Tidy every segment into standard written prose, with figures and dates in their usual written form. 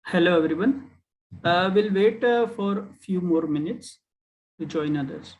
Hello everyone. We'll wait for a few more minutes to join others.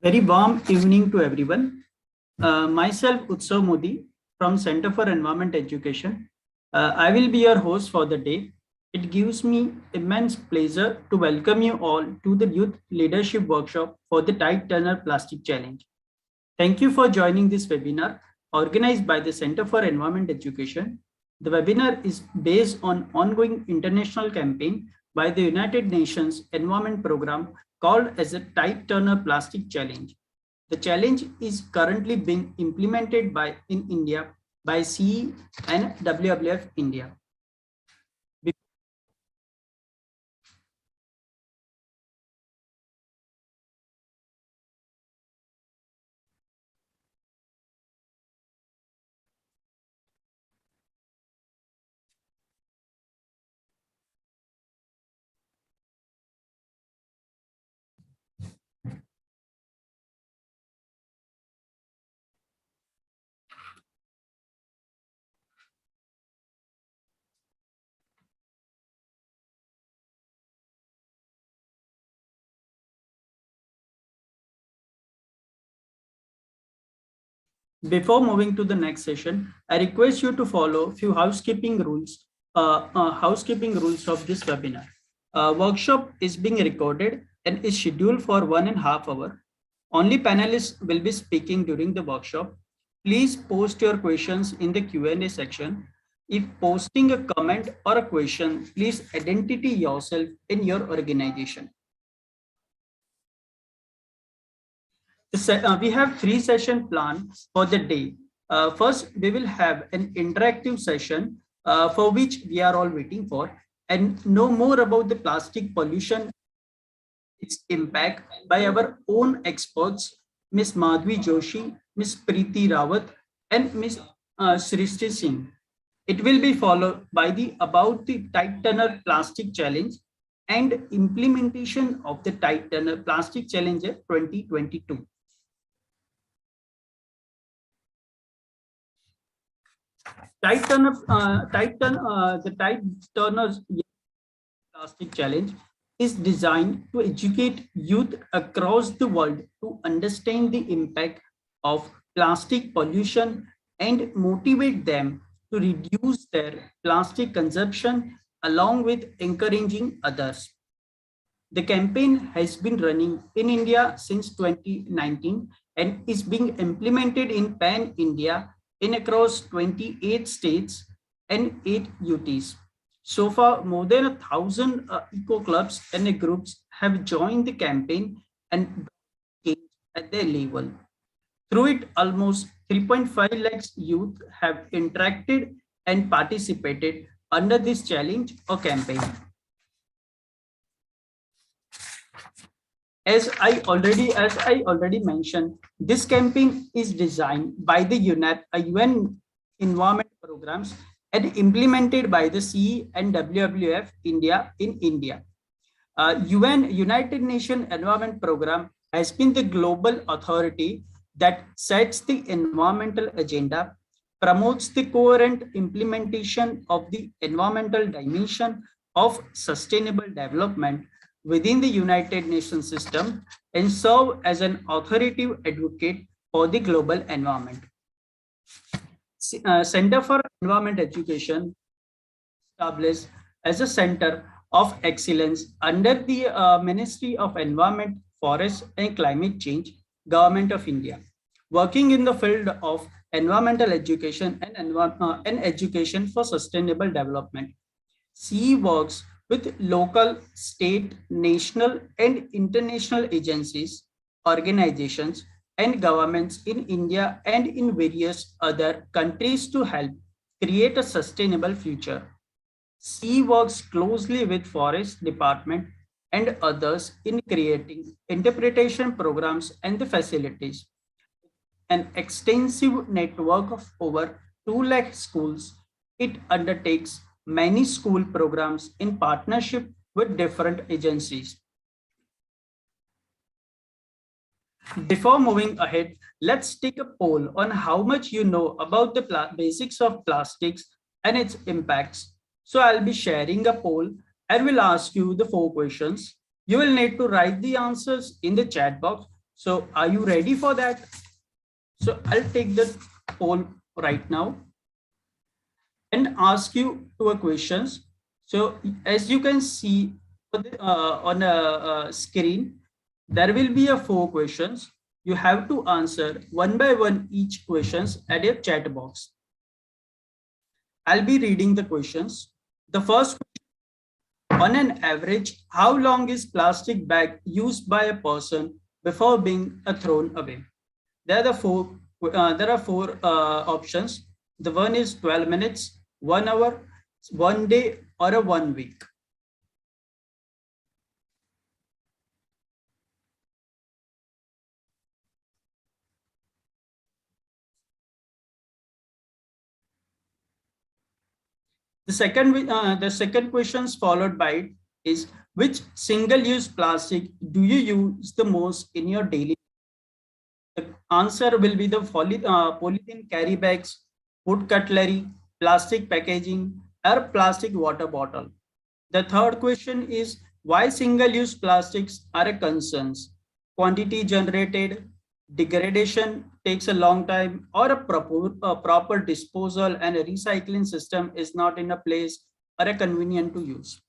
Very warm evening to everyone. Myself, Utsav Modi from Center for Environment Education. I will be your host for the day. It gives me immense pleasure to welcome you all to the Youth Leadership Workshop for the Tide Turner Plastic Challenge. Thank you for joining this webinar organized by the Center for Environment Education. The webinar is based on ongoing international campaign by the United Nations Environment Program called as a Tide Turner Plastic Challenge. The challenge is currently being implemented in India by CE and WWF India. Before moving to the next session, I request you to follow a few housekeeping rules of this webinar. Workshop is being recorded and is scheduled for 1.5 hours. Only panelists will be speaking during the workshop. Please post your questions in the Q&A section. If posting a comment or a question, please identify yourself in your organization. We have 3 session plans for the day. First, we will have an interactive session for which we are all waiting for and know more about the plastic pollution, its impact by our own experts, Ms. Madhvi Joshi, Ms. Preeti Rawat, and Ms. Srishti Singh. It will be followed by about the Tide Turner Plastic Challenge and implementation of the Tide Turner Plastic Challenge 2022. The Tide Turner's Plastic Challenge is designed to educate youth across the world to understand the impact of plastic pollution and motivate them to reduce their plastic consumption along with encouraging others. The campaign has been running in India since 2019 and is being implemented in Pan India in across 28 states and 8 UTs. So far, more than 1,000 eco clubs and groups have joined the campaign and engaged at their level. Through it, almost 3.5 lakhs youth have interacted and participated under this challenge or campaign. As I already mentioned, this campaign is designed by the UN Environment Programs and implemented by the CE and WWF India in India. UN United Nations Environment Program has been the global authority that sets the environmental agenda, promotes the coherent implementation of the environmental dimension of sustainable development within the United Nations system, and serve as an authoritative advocate for the global environment. Center for Environment Education, established as a center of excellence under the Ministry of Environment, Forest and Climate Change, Government of India, working in the field of environmental education and education for sustainable development. CE works with local, state, national, and international agencies, organizations, and governments in India and in various other countries to help create a sustainable future. CE works closely with Forest Department and others in creating interpretation programs and the facilities. An extensive network of over 2 lakh schools, it undertakes many school programs in partnership with different agencies. Before moving ahead, let's take a poll on how much you know about the basics of plastics and its impacts. So I'll be sharing a poll and will ask you the 4 questions. You will need to write the answers in the chat box. So are you ready for that? So I'll take the poll right now and ask you 2 questions. So as you can see on a screen, there will be a 4 questions. You have to answer one by one each questions at your chat box. I'll be reading the questions. The first question, on an average, how long is plastic bag used by a person before being thrown away? There are 4 options. The one is 12 minutes, 1 hour, 1 day, or a 1 week. The second questions followed by it is, which single-use plastic do you use the most in your daily? The answer will be the polythene carry bags, food cutlery, plastic packaging, or plastic water bottle. The third question is, why single-use plastics are a concern? Quantity generated, degradation takes a long time, or a proper disposal and a recycling system is not in a place or a convenient to use.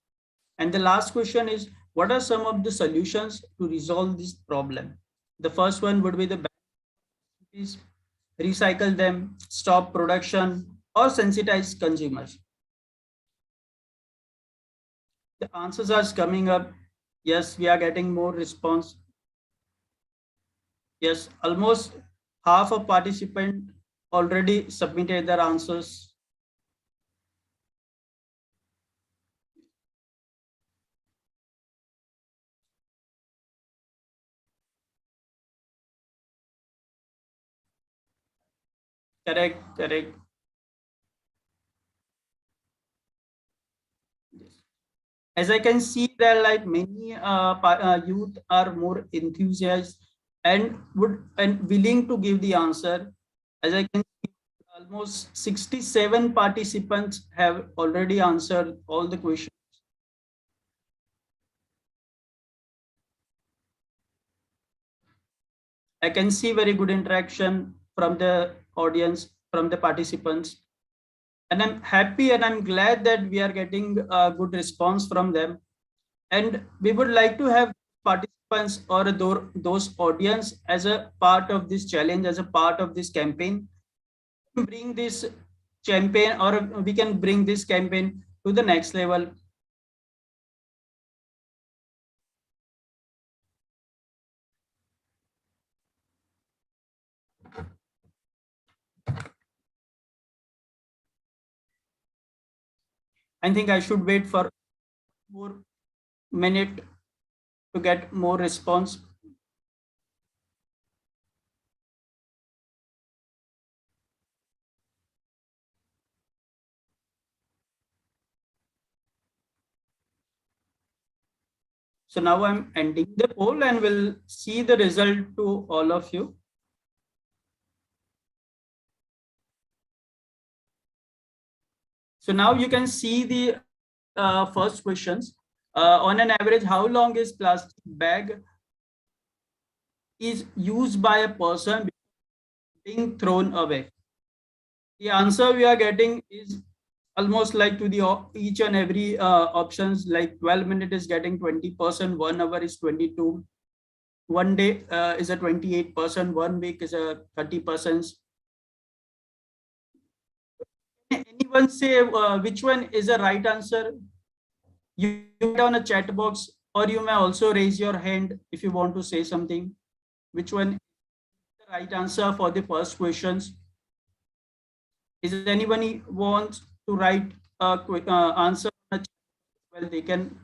And the last question is, what are some of the solutions to resolve this problem? The first one would be the recycle them, stop production, or sensitize consumers. The answers are coming up. Yes, we are getting more response. Yes, almost half of participants already submitted their answers. Correct, correct. As I can see, there like many youth are more enthusiastic and willing to give the answer. As I can see, almost 67 participants have already answered all the questions. I can see very good interaction from the audience, from the participants. And I'm happy and I'm glad that we are getting a good response from them. And we would like to have participants or those audience as a part of this challenge, as a part of this campaign. Bring this campaign, or we can bring this campaign to the next level. I think I should wait for more minute to get more response. So now I'm ending the poll and we'll see the result to all of you. So now you can see the first questions. On an average, how long is plastic bag is used by a person being thrown away? The answer we are getting is almost like to the each and every options, like 12 minutes is getting 20%, 1 hour is 22, 1 day is a 28%, 1 week is a 30%. Anyone say which one is the right answer? You put on a chat box, or you may also raise your hand if you want to say something. Which one is the right answer for the first questions? Is anybody wants to write a quick answer? Well, they can,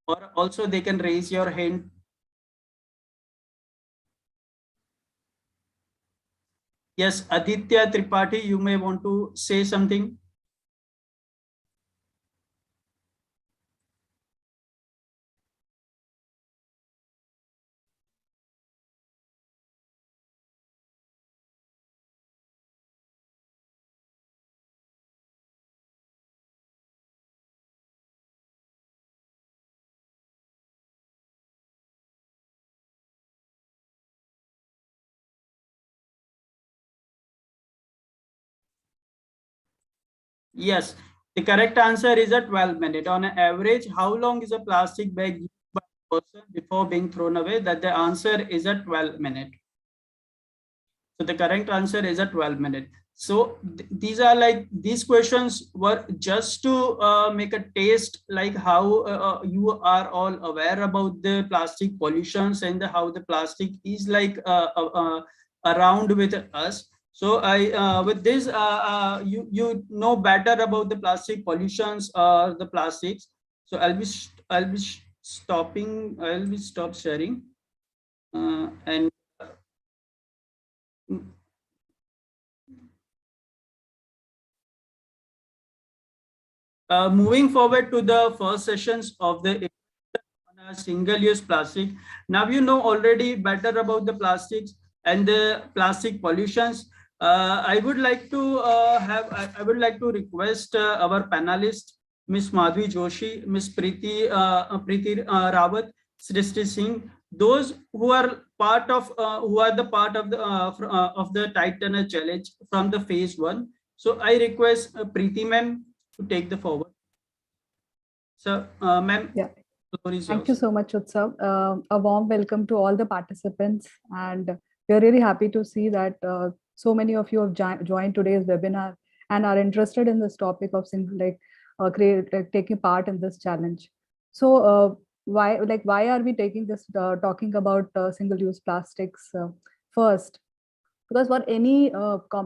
or also they can raise your hand. Yes, Aditya Tripathi, you may want to say something. Yes, the correct answer is a 12 minute. On an average, how long is a plastic bag used by a person before being thrown away? That the answer is a 12 minute. So the correct answer is a 12 minute. So these are like, these questions were just to make a taste like how you are all aware about the plastic pollutions and how the plastic is like around with us. So I with this you know better about the plastic pollutions or the plastics. So I'll be stopping. I'll be stop sharing and. Moving forward to the first sessions of the single-use plastic. Now you know already better about the plastics and the plastic pollutions. I would like to I would like to request our panelists, Ms. Madhvi Joshi, Ms. Preeti Rawat, Srishti Singh, those who are the part of the Titan challenge from the phase 1. So I request Preeti ma'am to take the forward. So, ma'am, yeah. the floor is Thank yours. you so much, Utsav. A warm welcome to all the participants. And we're really happy to see that so many of you have joined today's webinar and are interested in this topic of taking part in this challenge. So why are we taking this talking about single-use plastics first? Because for any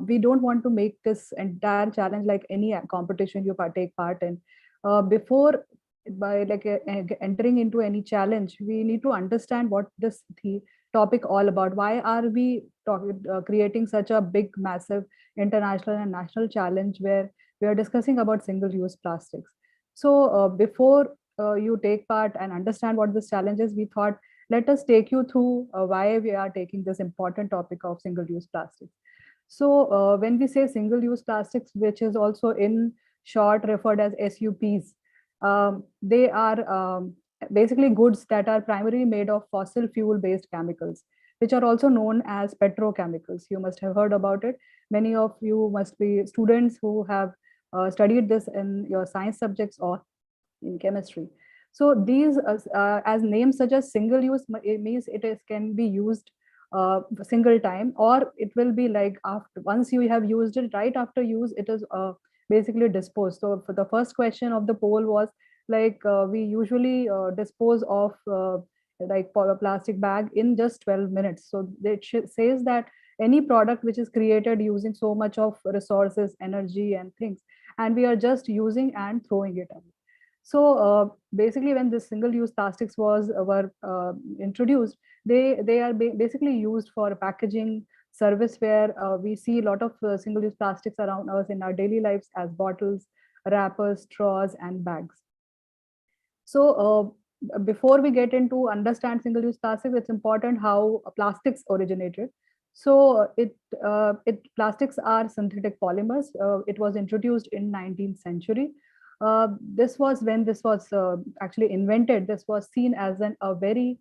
we don't want to make this entire challenge like any competition you take part in. Before by entering into any challenge, we need to understand what this the topic all about. Why are we creating such a big massive international and national challenge where we are discussing about single use plastics? So before you take part and understand what this challenge is, we thought let us take you through why we are taking this important topic of single use plastics. So when we say single use plastics, which is also in short referred as SUPs, they are basically goods that are primarily made of fossil fuel based chemicals, which are also known as petrochemicals. You must have heard about it. Many of you must be students who have studied this in your science subjects or in chemistry. So these, as names such as single use, it means it is can be used single time, or it will be like after once you have used it, right after use, it is basically dispose. So for the first question of the poll was like, we usually dispose of like for a plastic bag in just 12 minutes. So it says that any product which is created using so much of resources, energy and things, and we are just using and throwing it away. So basically, when this single-use plastics were introduced, they are basically used for packaging, service, where we see a lot of single-use plastics around us in our daily lives as bottles, wrappers, straws, and bags. So before we get into understand single-use plastics, it's important how plastics originated. So plastics are synthetic polymers. It was introduced in 19th century. This was when this was actually invented. This was seen as a very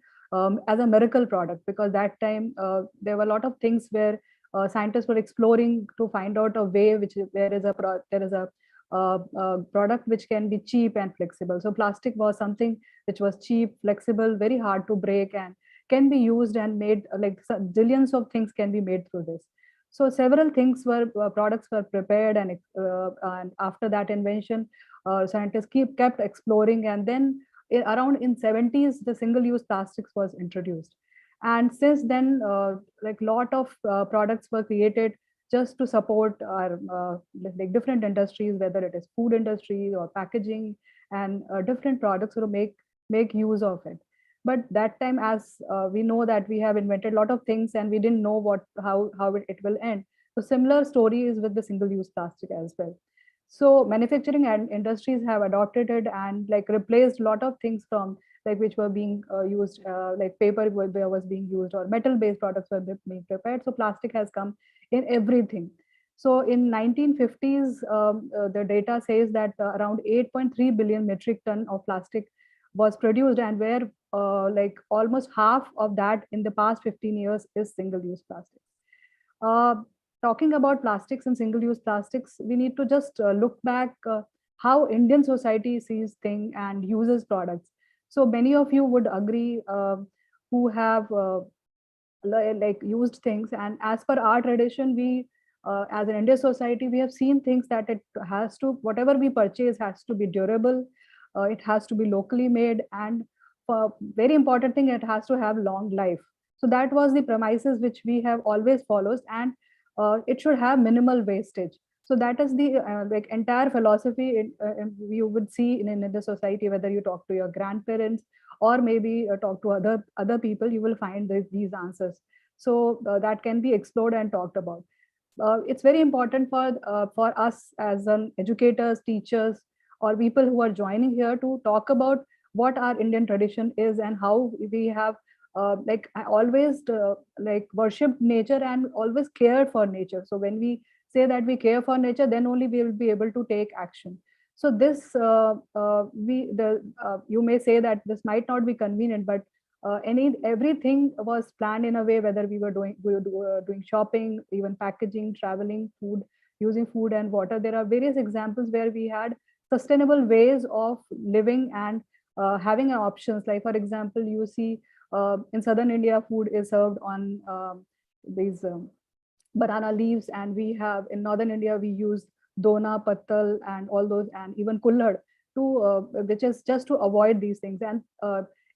as a miracle product, because that time there were a lot of things where scientists were exploring to find out a way which there is a product which can be cheap and flexible. So plastic was something which was cheap, flexible, very hard to break, and can be used and made like zillions of things can be made through this. So several things were products were prepared, and after that invention, scientists kept exploring, and then around in 70s the single-use plastics was introduced, and since then like lot of products were created just to support our like different industries, whether it is food industry or packaging, and different products to make use of it. But that time, as we know that we have invented a lot of things and we didn't know how it will end. So similar story is with the single use plastic as well. So manufacturing and industries have adopted it and like replaced a lot of things from like which were being used, like paper was being used, or metal based products were being prepared. So plastic has come in everything. So in 1950s, the data says that around 8.3 billion metric ton of plastic was produced, and where like almost half of that in the past 15 years is single-use plastic. Uh, Talking about plastics and single-use plastics, we need to just look back how Indian society sees things and uses products. So many of you would agree who have like used things, and as per our tradition, we as an Indian society, we have seen things that it has to, whatever we purchase has to be durable, it has to be locally made, and very important thing, it has to have long life. So that was the premises which we have always followed, and it should have minimal wastage. So that is the like entire philosophy you would see in the society. Whether you talk to your grandparents or maybe talk to other people, you will find these answers. So that can be explored and talked about. It's very important for us as educators, teachers, or people who are joining here to talk about what our Indian tradition is and how we have like I always like worshipped nature and always cared for nature. So when we say that we care for nature, then only we will be able to take action. So this you may say that this might not be convenient, but everything was planned in a way, whether we were doing shopping, even packaging, traveling, food, using food and water. There are various examples where we had sustainable ways of living and having options. Like for example, you see in southern India, food is served on these banana leaves, and we have in northern India we use dona, pattal, and all those, and even kullad to which is just to avoid these things. And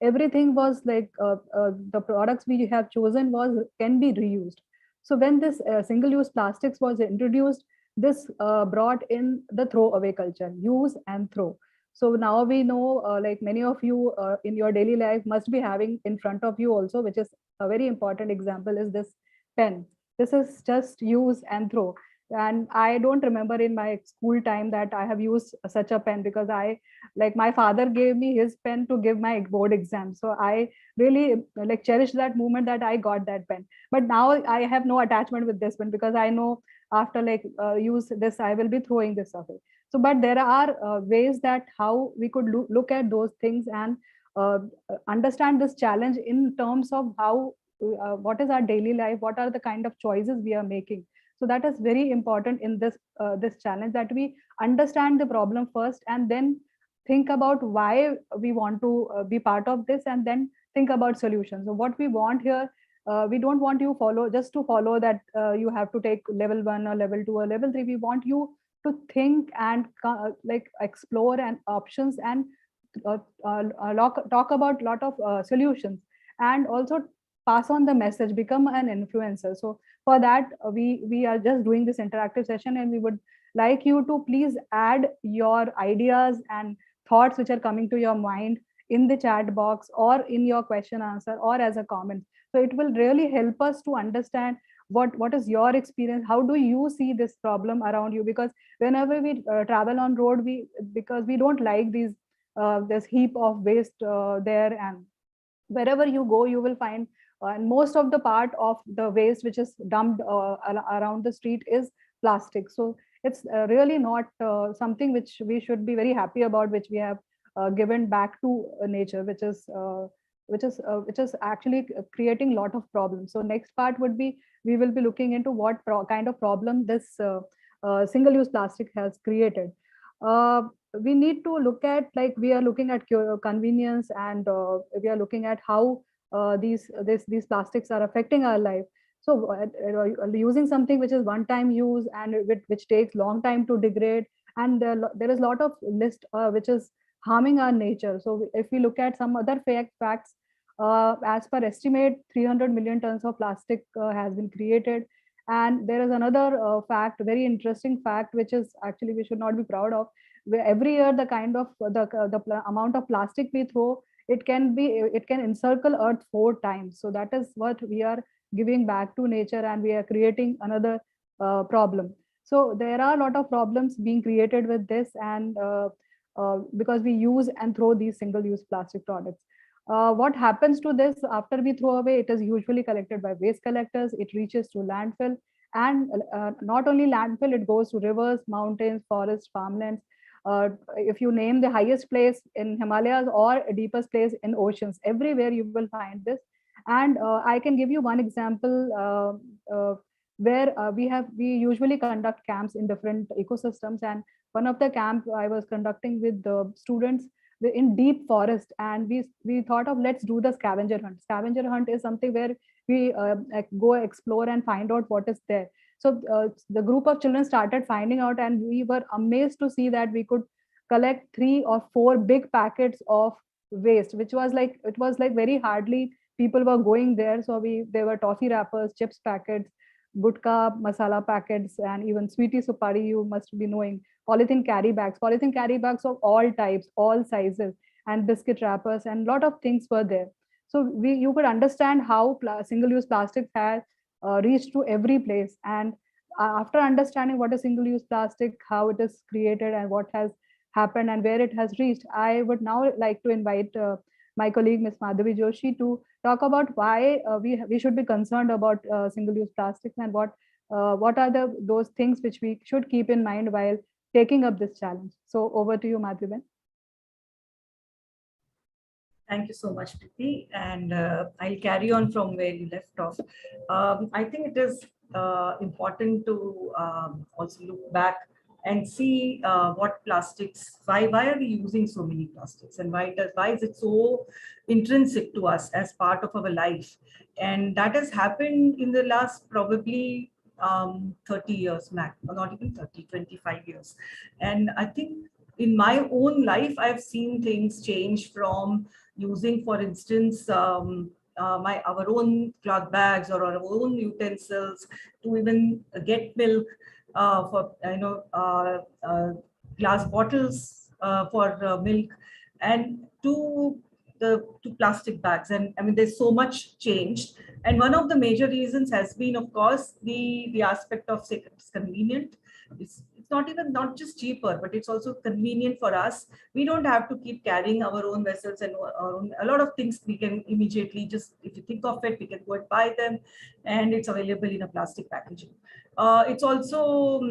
everything was like the products we have chosen was can be reused. So when this single use plastics was introduced, this brought in the throw away culture, use and throw. So now we know like many of you in your daily life must be having in front of you also, which is a very important example, is this pen. This is just use and throw. And I don't remember in my school time that I have used such a pen, because I, like, my father gave me his pen to give my board exam. So I really like cherish that moment that I got that pen. But now I have no attachment with this one, because I know after like use this, I will be throwing this away. So but there are ways that how we could look at those things and uh, understand this challenge in terms of how what is our daily life, what are the kind of choices we are making. So that is very important in this challenge, that we understand the problem first and then think about why we want to be part of this, and then think about solutions. So what we want here, we don't want you follow just to follow that you have to take level 1 or level 2 or level 3. We want you to think and like explore and options and talk about lot of solutions, and also pass on the message, become an influencer. So for that, we are just doing this interactive session, and we would like you to please add your ideas and thoughts which are coming to your mind in the chat box or in your question answer or as a comment. So it will really help us to understand what is your experience, how do you see this problem around you, because whenever we travel on road, because we don't like these this heap of waste there, and wherever you go you will find and most of the part of the waste which is dumped around the street is plastic. So it's really not something which we should be very happy about, which we have given back to nature, which is actually creating a lot of problems. So next part would be, we will be looking into what kind of problem this single use plastic has created. uh, we need to look at, like, we are looking at convenience, and we are looking at how these plastics are affecting our life. So using something which is one time use and which takes long time to degrade, and there is a lot of list which is harming our nature. So if we look at some other facts, as per estimate 300 million tons of plastic has been created. And there is another fact, very interesting fact, which is actually we should not be proud of, where every year the kind of amount of plastic we throw, it can encircle earth 4 times. So that is what we are giving back to nature, and we are creating another problem. So there are a lot of problems being created with this, and because we use and throw these single use plastic products. What happens to this after we throw away? It is usually collected by waste collectors. It reaches to landfill, and not only landfill, it goes to rivers, mountains, forests, farmlands. If you name the highest place in Himalayas or deepest place in oceans, everywhere you will find this. And I can give you one example where we usually conduct camps in different ecosystems, and one of the camp I was conducting with the students in deep forest, and we thought of, let's do the scavenger hunt. Scavenger hunt is something where we go explore and find out what is there. So the group of children started finding out, and we were amazed to see that we could collect 3 or 4 big packets of waste, which was like, it was like very hardly people were going there. So there were toffee wrappers, chips packets, gutka masala packets, and even sweetie supari, you must be knowing, polythene carry bags of all types, all sizes, and biscuit wrappers, and lot of things were there. So you could understand how single use plastics had reached to every place. And after understanding what is single use plastic, how it is created, and what has happened, and where it has reached, I would now like to invite my colleague Ms. Madhavi Joshi to talk about why we should be concerned about single use plastics, and what are those things which we should keep in mind while taking up this challenge. So over to you, Madhavi. Thank you so much, Priti. And I'll carry on from where you left off. I think it is important to also look back and see what plastics, why are we using so many plastics, and why is it so intrinsic to us as part of our life. And that has happened in the last probably 30 years max, or not even 30, 25 years. And I think in my own life, I've seen things change from using, for instance, our own cloth bags or our own utensils, to even get milk, for glass bottles for milk, and to plastic bags. And I mean, there's so much changed. And one of the major reasons has been, of course, the aspect of, say, it's convenient. It's not just cheaper, but it's also convenient for us. We don't have to keep carrying our own vessels and a lot of things. We can immediately, just if you think of it, we can go and buy them, and it's available in a plastic packaging. It's also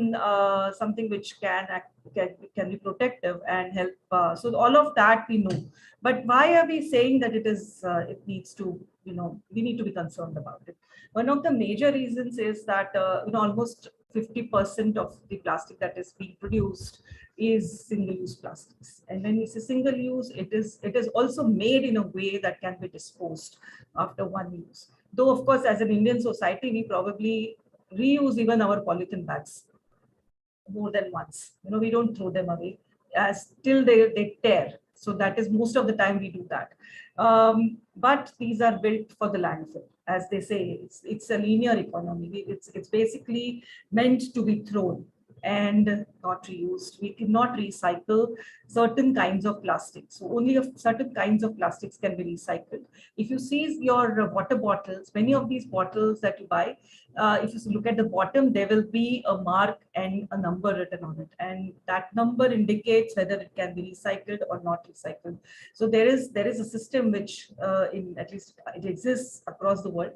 something which can be protective and help. So all of that we know. But why are we saying that it needs to, we need to be concerned about it? One of the major reasons is that almost 50% of the plastic that is being produced is single-use plastics. And when we say single-use, it is also made in a way that can be disposed after one use. Though, of course, as an Indian society, we probably reuse even our polythene bags. more than once. We don't throw them away as till they tear. So that is most of the time we do that. But these are built for the landfill. As they say, it's a linear economy. It's basically meant to be thrown and not reused. We cannot recycle certain kinds of plastics. So only certain kinds of plastics can be recycled. If you see your water bottles, many of these bottles that you buy, if you look at the bottom, there will be a mark and a number written on it. And that number indicates whether it can be recycled or not recycled. So there is a system which at least it exists across the world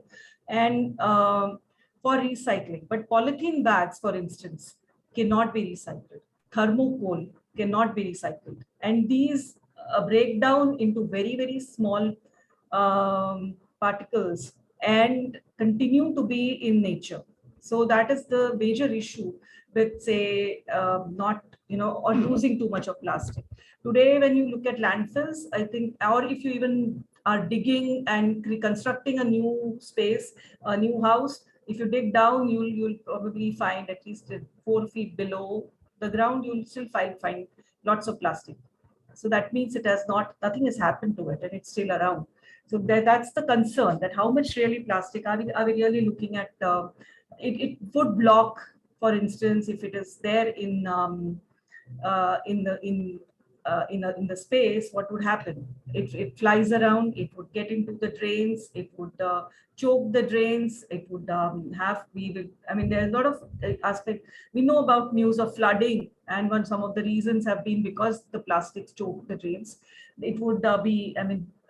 and for recycling. But polythene bags, for instance, cannot be recycled. Thermocol cannot be recycled. And these break down into very, very small particles and continue to be in nature. So that is the major issue with, say, not, or using too much of plastic. Today, when you look at landfills, I think, or if you even are digging and reconstructing a new space, a new house, if you dig down, you'll probably find at least 4 feet below the ground, you'll still find lots of plastic. So that means nothing has happened to it and it's still around. So that's the concern, that how much really plastic are we really looking at? It would block, for instance, if it is there in the space, what would happen? It flies around, it would get into the drains, it would choke the drains, it would there's a lot of aspect. We know about news of flooding, and some of the reasons have been because the plastics choke the drains. It would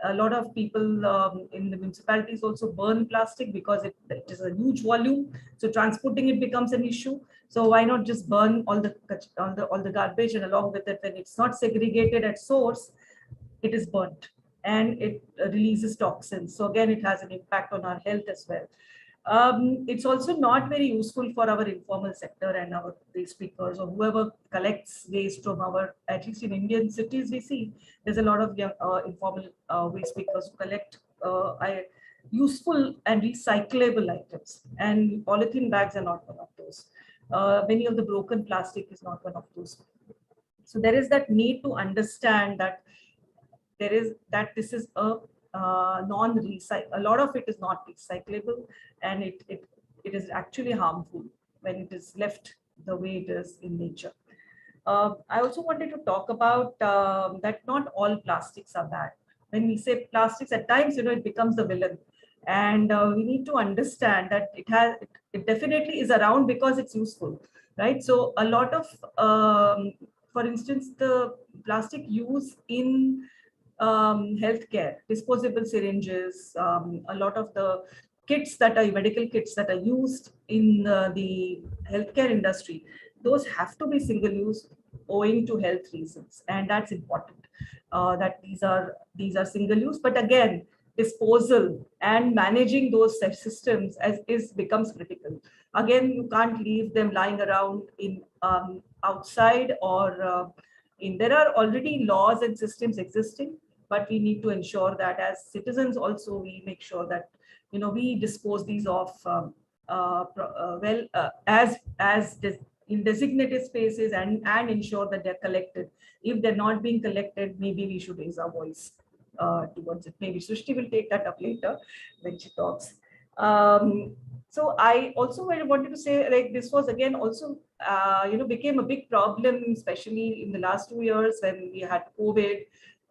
a lot of people in the municipalities also burn plastic because it is a huge volume. So transporting it becomes an issue. So why not just burn all the garbage, and along with it, when it's not segregated at source, it is burnt and it releases toxins. So again, it has an impact on our health as well. It's also not very useful for our informal sector and our waste pickers or whoever collects waste from at least in Indian cities, we see there's a lot of young, informal waste pickers who collect useful and recyclable items. And polythene bags are not one of those. Many of the broken plastic is not one of those. So there is that need to understand that this is a non-recycle. A lot of it is not recyclable, and it is actually harmful when it is left the way it is in nature. I also wanted to talk about that not all plastics are bad. When we say plastics, at times, it becomes the villain. And we need to understand that it definitely is around because it's useful, right? So a lot of, for instance, the plastic use in healthcare, disposable syringes, a lot of the medical kits that are used in the healthcare industry, those have to be single use owing to health reasons. And that's important, that these are single use. But again, disposal and managing those systems becomes critical. Again, you can't leave them lying around in outside or there are already laws and systems existing, but we need to ensure that as citizens also we make sure that we dispose these off in designated spaces and ensure that they're collected. If they're not being collected, maybe we should raise our voice towards it. Maybe Srishti will take that up later when she talks. So I also wanted to say, like, this was again also became a big problem, especially in the last 2 years when we had COVID.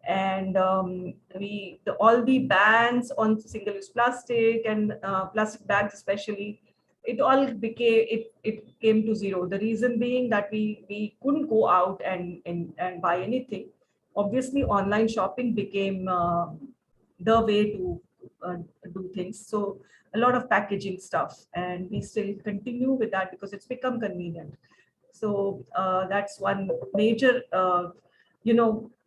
And all the bans on single-use plastic and plastic bags especially, it all it came to zero. The reason being that we couldn't go out and buy anything. Obviously, online shopping became the way to do things. So a lot of packaging stuff, and we still continue with that because it's become convenient. So that's one major,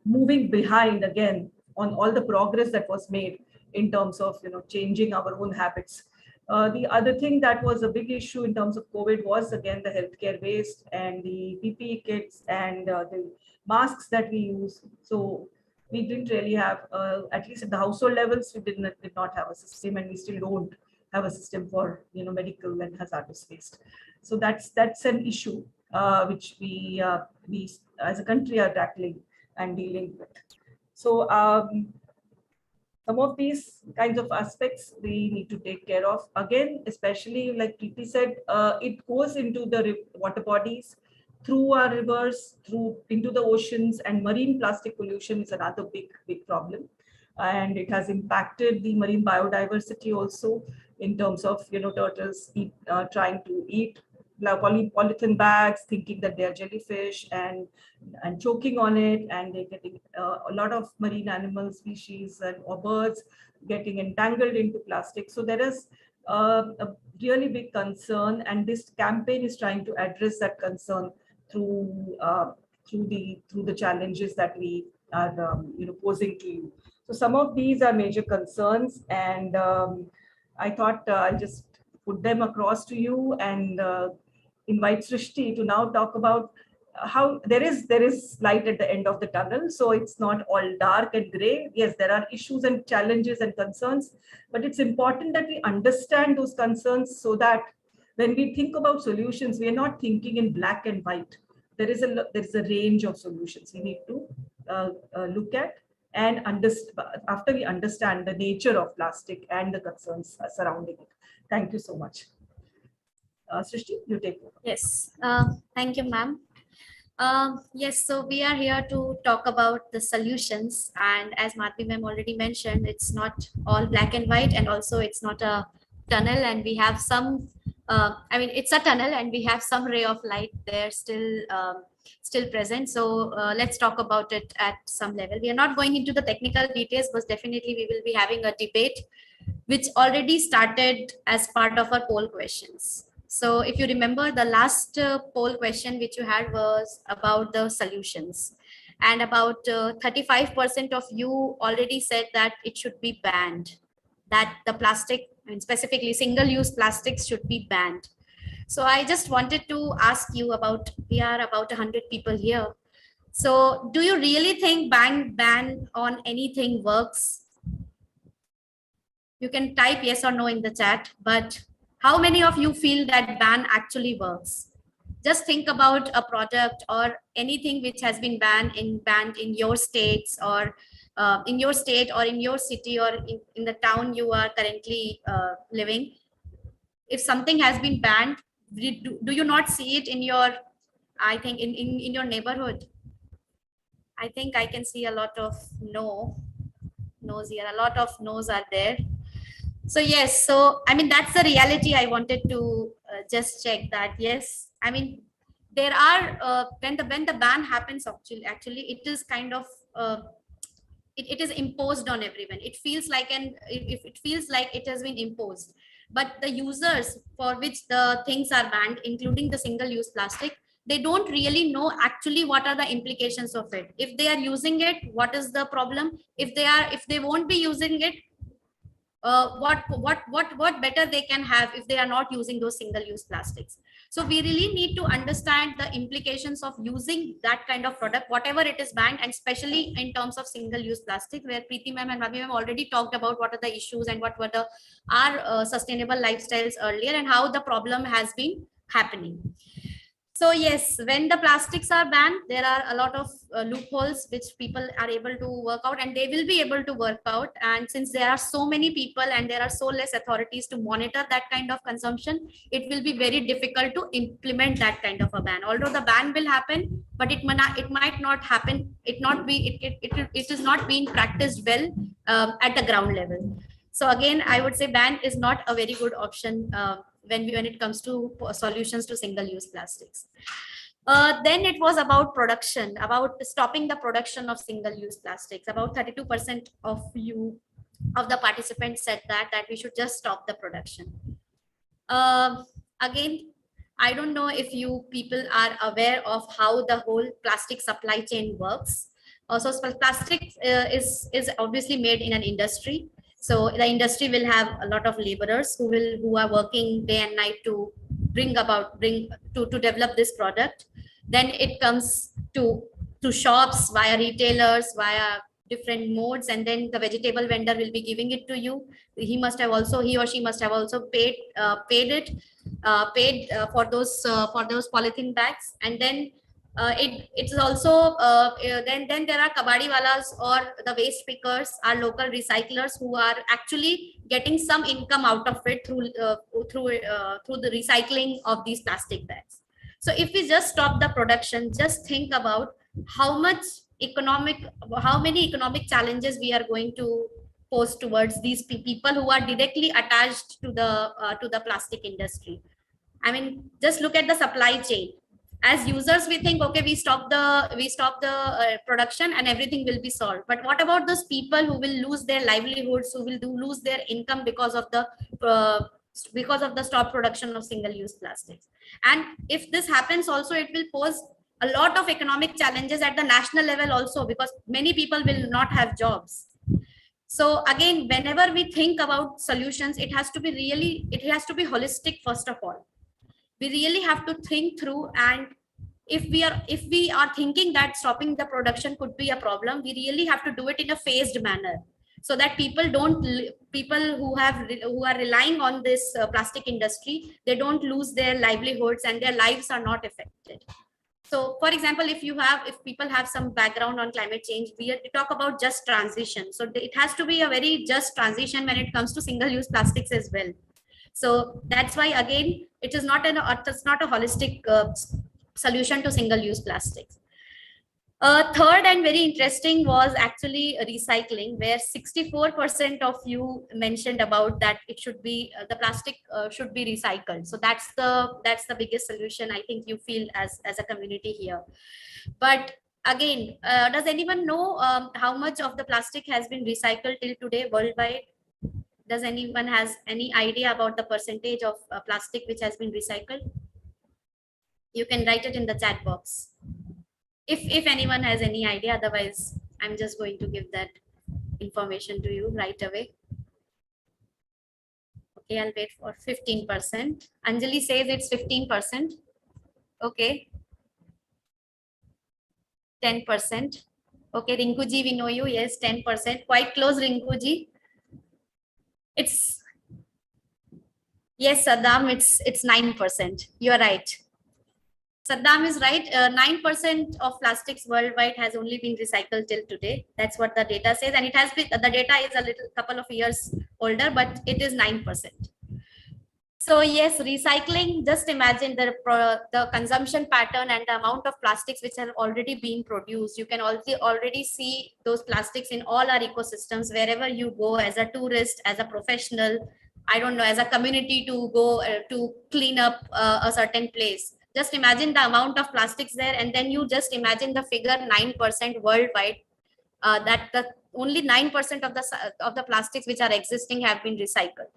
moving behind again on all the progress that was made in terms of changing our own habits. The other thing that was a big issue in terms of COVID was again the healthcare waste and the PPE kits and the masks that we use. So we didn't really have, at least at the household levels, we did not have a system, and we still don't have a system for medical and hazardous waste. So that's an issue. which we as a country are tackling and dealing with. So some of these kinds of aspects we need to take care of. Again, especially like Preeti said, it goes into the water bodies, through our rivers, through into the oceans, and marine plastic pollution is another big problem. And it has impacted the marine biodiversity also in terms of, turtles trying to eat polythene bags, thinking that they are jellyfish, and choking on it, and they're getting a lot of marine animal species or birds getting entangled into plastic. So there is a really big concern, and this campaign is trying to address that concern through the challenges that we are posing to you. So some of these are major concerns, and I thought I'll just put them across to you and invite Srishti to now talk about how there is light at the end of the tunnel. So it's not all dark and gray. Yes, there are issues and challenges and concerns, but it's important that we understand those concerns so that when we think about solutions, we are not thinking in black and white. There is a range of solutions we need to look at and understand after we understand the nature of plastic and the concerns surrounding it. Thank you so much. Srishti, you take over. Yes, thank you, ma'am. Yes, so we are here to talk about the solutions, and as Madhvi ma'am already mentioned, it's not all black and white, and also it's not a tunnel, and we have some it's a tunnel and we have some ray of light there still present. So let's talk about it at some level. We are not going into the technical details, but definitely we will be having a debate which already started as part of our poll questions. So if you remember, the last poll question which you had was about the solutions, and about 35% of you already said that it should be banned, that the plastic, and specifically single-use plastics, should be banned. So I just wanted to ask you about, we are about 100 people here. So do you really think ban on anything works? You can type yes or no in the chat, but how many of you feel that ban actually works? Just think about a product or anything which has been banned in your states, or in your state, or in your city, or in the town you are currently living. If something has been banned, do you not see it in your, I think in your neighborhood? I think I can see a lot of no's here. A lot of no's are there. So yes, so I mean, that's the reality. I wanted to just check that. Yes, I mean, there are when the ban happens, actually it is kind of it is imposed on everyone. It feels like it feels like it has been imposed, but the users for which the things are banned, including the single-use plastic, they don't really know actually what are the implications of it. If they are using it, what is the problem? If they won't be using it, what better they can have if they are not using those single-use plastics. So we really need to understand the implications of using that kind of product, whatever it is banned, and especially in terms of single-use plastic, where Preeti ma'am and Madhvi ma'am already talked about what are the issues and what were our sustainable lifestyles earlier, and how the problem has been happening. So yes, when the plastics are banned, there are a lot of loopholes which people are able to work out, and they will be able to work out. And since there are so many people and there are so less authorities to monitor that kind of consumption, it will be very difficult to implement that kind of a ban. Although the ban will happen, but it might not happen. It is not being practiced well at the ground level. So again, I would say ban is not a very good option when it comes to solutions to single-use plastics. Then it was about production, about stopping the production of single-use plastics. About 32% of the participants said that we should just stop the production. Again, I don't know if you people are aware of how the whole plastic supply chain works. So plastic is obviously made in an industry. So the industry will have a lot of laborers who are working day and night to develop this product. Then it comes to shops via retailers, via different modes, and then the vegetable vendor will be giving it to you. He or she must have also paid for those polythene bags. And then it's also then there are kabadi walas or the waste pickers, are local recyclers who are actually getting some income out of it through the recycling of these plastic bags. So if we just stop the production, just think about how many economic challenges we are going to pose towards these people who are directly attached to the plastic industry. I mean, just look at the supply chain. As users, we think, okay, we stop the production and everything will be solved. But what about those people who will lose their livelihoods, who will lose their income because of the stop production of single-use plastics? And if this happens also, it will pose a lot of economic challenges at the national level also, because many people will not have jobs. So again, whenever we think about solutions, it has to be holistic. First of all, we really have to think through, and if we are thinking that stopping the production could be a problem, we really have to do it in a phased manner, so that people who are relying on this plastic industry, they don't lose their livelihoods and their lives are not affected. So for example, if people have some background on climate change, we talk about just transition. So it has to be a very just transition when it comes to single-use plastics as well. So that's why, again, it's not a holistic solution to single-use plastics. Third and very interesting was actually recycling, where 64% of you mentioned about that it should be the plastic should be recycled. So that's the biggest solution I think you feel as a community here. But again, does anyone know how much of the plastic has been recycled till today worldwide? Does anyone has any idea about the percentage of plastic which has been recycled? You can write it in the chat box if anyone has any idea. Otherwise, I'm just going to give that information to you right away. Okay, I'll wait for 15%. Anjali says it's 15%. Okay. 10%. Okay, Rinkuji, we know you. Yes, 10%. Quite close, Rinkuji. Yes, Saddam, it's 9%. You're right. Saddam is right. 9% of plastics worldwide has only been recycled till today. That's what the data says, and it has been, the data is a couple of years older, but it is 9%. So yes, recycling. Just imagine the consumption pattern and the amount of plastics which have already been produced. You can already see those plastics in all our ecosystems wherever you go, as a tourist, as a professional, I don't know, as a community, to go to clean up a certain place. Just imagine the amount of plastics there, and then you just imagine the figure 9% worldwide. Only 9% of the plastics which are existing have been recycled.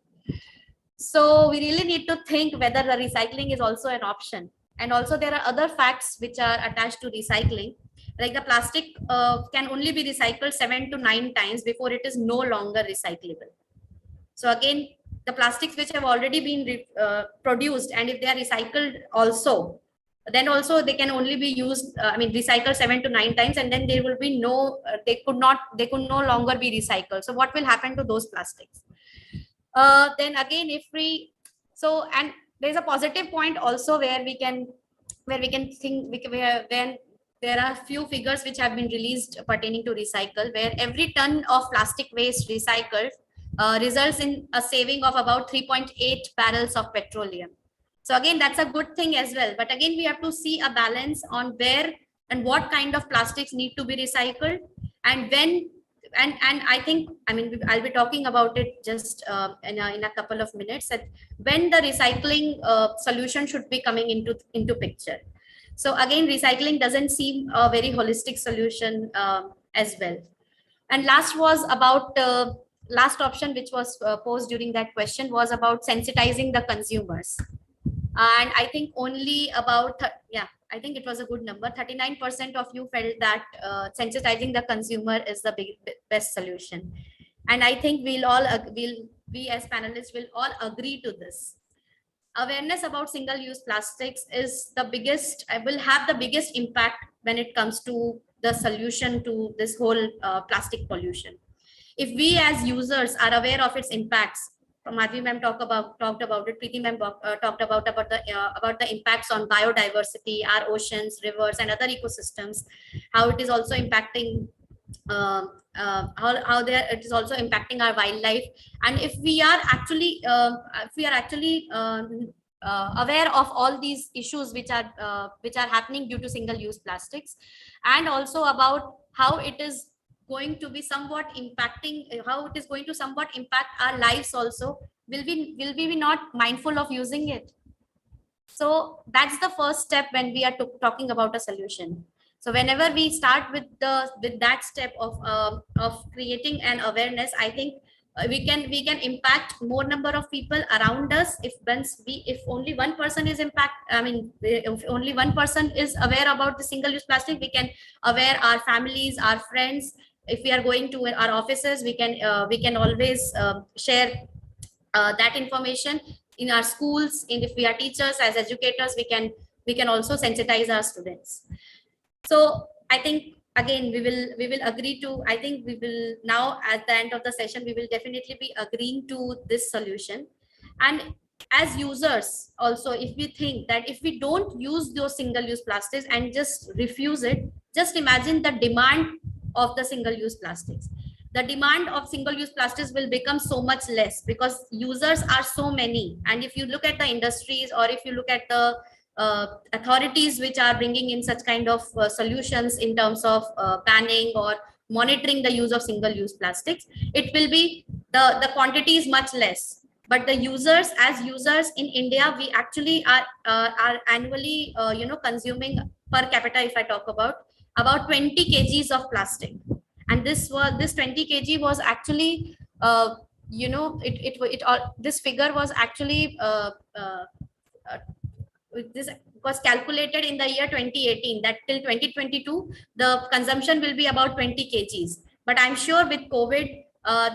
So we really need to think whether the recycling is also an option. And also there are other facts which are attached to recycling, like the plastic can only be recycled 7 to 9 times before it is no longer recyclable. So again, the plastics which have already been produced, and if they are recycled also, then also they can only be used, recycled 7 to 9 times, and then there will be they could no longer be recycled. So what will happen to those plastics? Then again, and there's a positive point also where we can think, when there are few figures which have been released pertaining to recycle, where every ton of plastic waste recycled results in a saving of about 3.8 barrels of petroleum. So again, that's a good thing as well. But again, we have to see a balance on where and what kind of plastics need to be recycled, and when. And I think, I'll be talking about it just in a couple of minutes, that when the recycling solution should be coming into picture. So again, recycling doesn't seem a very holistic solution as well. And last was about last option which was posed during that question was about sensitizing the consumers. And I think only about, I think it was a good number. 39% of you felt that sensitizing the consumer is the best solution. And I think we as panelists will all agree to this. Awareness about single-use plastics is will have the biggest impact when it comes to the solution to this whole plastic pollution. If we as users are aware of its impacts, Madhvi ma'am talked about it, Preeti ma'am talked about the impacts on biodiversity, our oceans, rivers, and other ecosystems, how it is also impacting it is also impacting our wildlife. And if we are actually aware of all these issues which are happening due to single-use plastics, and also about how it is going to be somewhat impacting, how it is going to somewhat impact our lives also, will we be not mindful of using it? So that's the first step when we are talking about a solution. So whenever we start with that step of creating an awareness, I think we can impact more number of people around us. If only one person is if only one person is aware about the single-use plastic, we can aware our families, our friends. If we are going to our offices, we can always share that information in our schools. And if we are teachers, as educators, we can also sensitize our students. So I think again we will agree to, I think we will now at the end of the session, we will definitely be agreeing to this solution. And as users also, if we think that if we don't use those single-use plastics and just refuse it, just imagine the demand of the single-use plastics. The demand of single-use plastics will become so much less because users are so many. And if you look at the industries, or if you look at the authorities which are bringing in such kind of solutions in terms of banning or monitoring the use of single-use plastics, it will be the quantity is much less. But the users, as users in India, we actually are annually consuming per capita, if I talk about 20 kgs of plastic. And this 20 kg was actually this figure was actually this was calculated in the year 2018, that till 2022 the consumption will be about 20 kgs. But I'm sure with COVID,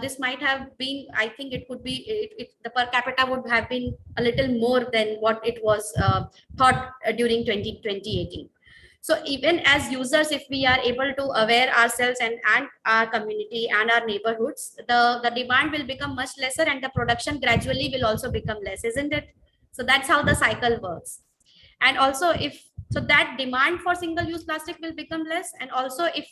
this might have been, I think it could be, the per capita would have been a little more than what it was thought during 2018. So even as users, if we are able to aware ourselves and our community and our neighborhoods, the demand will become much lesser and the production gradually will also become less, isn't it? So that's how the cycle works. And also if that demand for single-use plastic will become less, and also if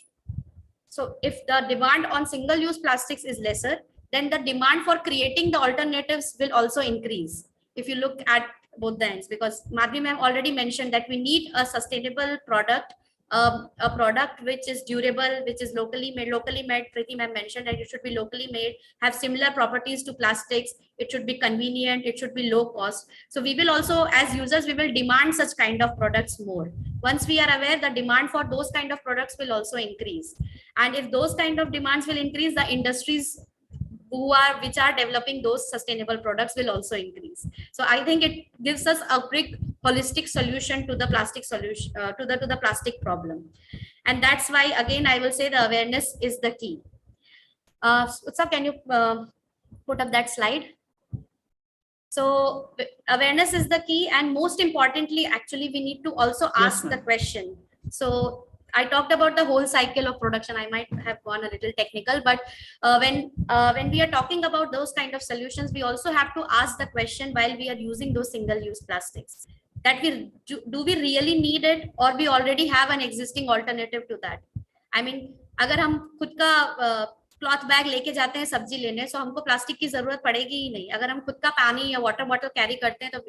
the demand on single-use plastics is lesser, then the demand for creating the alternatives will also increase. If you look at both the ends, because Madhvi ma'am already mentioned that we need a sustainable product, a product which is durable, which is locally made. Preeti ma'am mentioned that it should be locally made, have similar properties to plastics, it should be convenient, it should be low cost. So we will also, as users, we will demand such kind of products more. Once we are aware, the demand for those kind of products will also increase. And if those kind of demands will increase, the industries which are developing those sustainable products will also increase. So I think it gives us a quick holistic solution to the plastic solution, to the plastic problem. And that's why, again, I will say the awareness is the key. Utsav, can you put up that slide? So awareness is the key, and most importantly, actually, we need to also ask the question. So I talked about the whole cycle of production. I might have gone a little technical, but when we are talking about those kind of solutions, we also have to ask the question while we are using those single-use plastics, that do we really need it, or we already have an existing alternative to that? I mean, अगर हम खुद का cloth bag लेके जाते हैं सब्जी लेने, तो हमको प्लास्टिक की जरूरत पड़ेगी ही नहीं. अगर हम खुद का पानी या वाटर बॉटल कैरी करते हैं, तो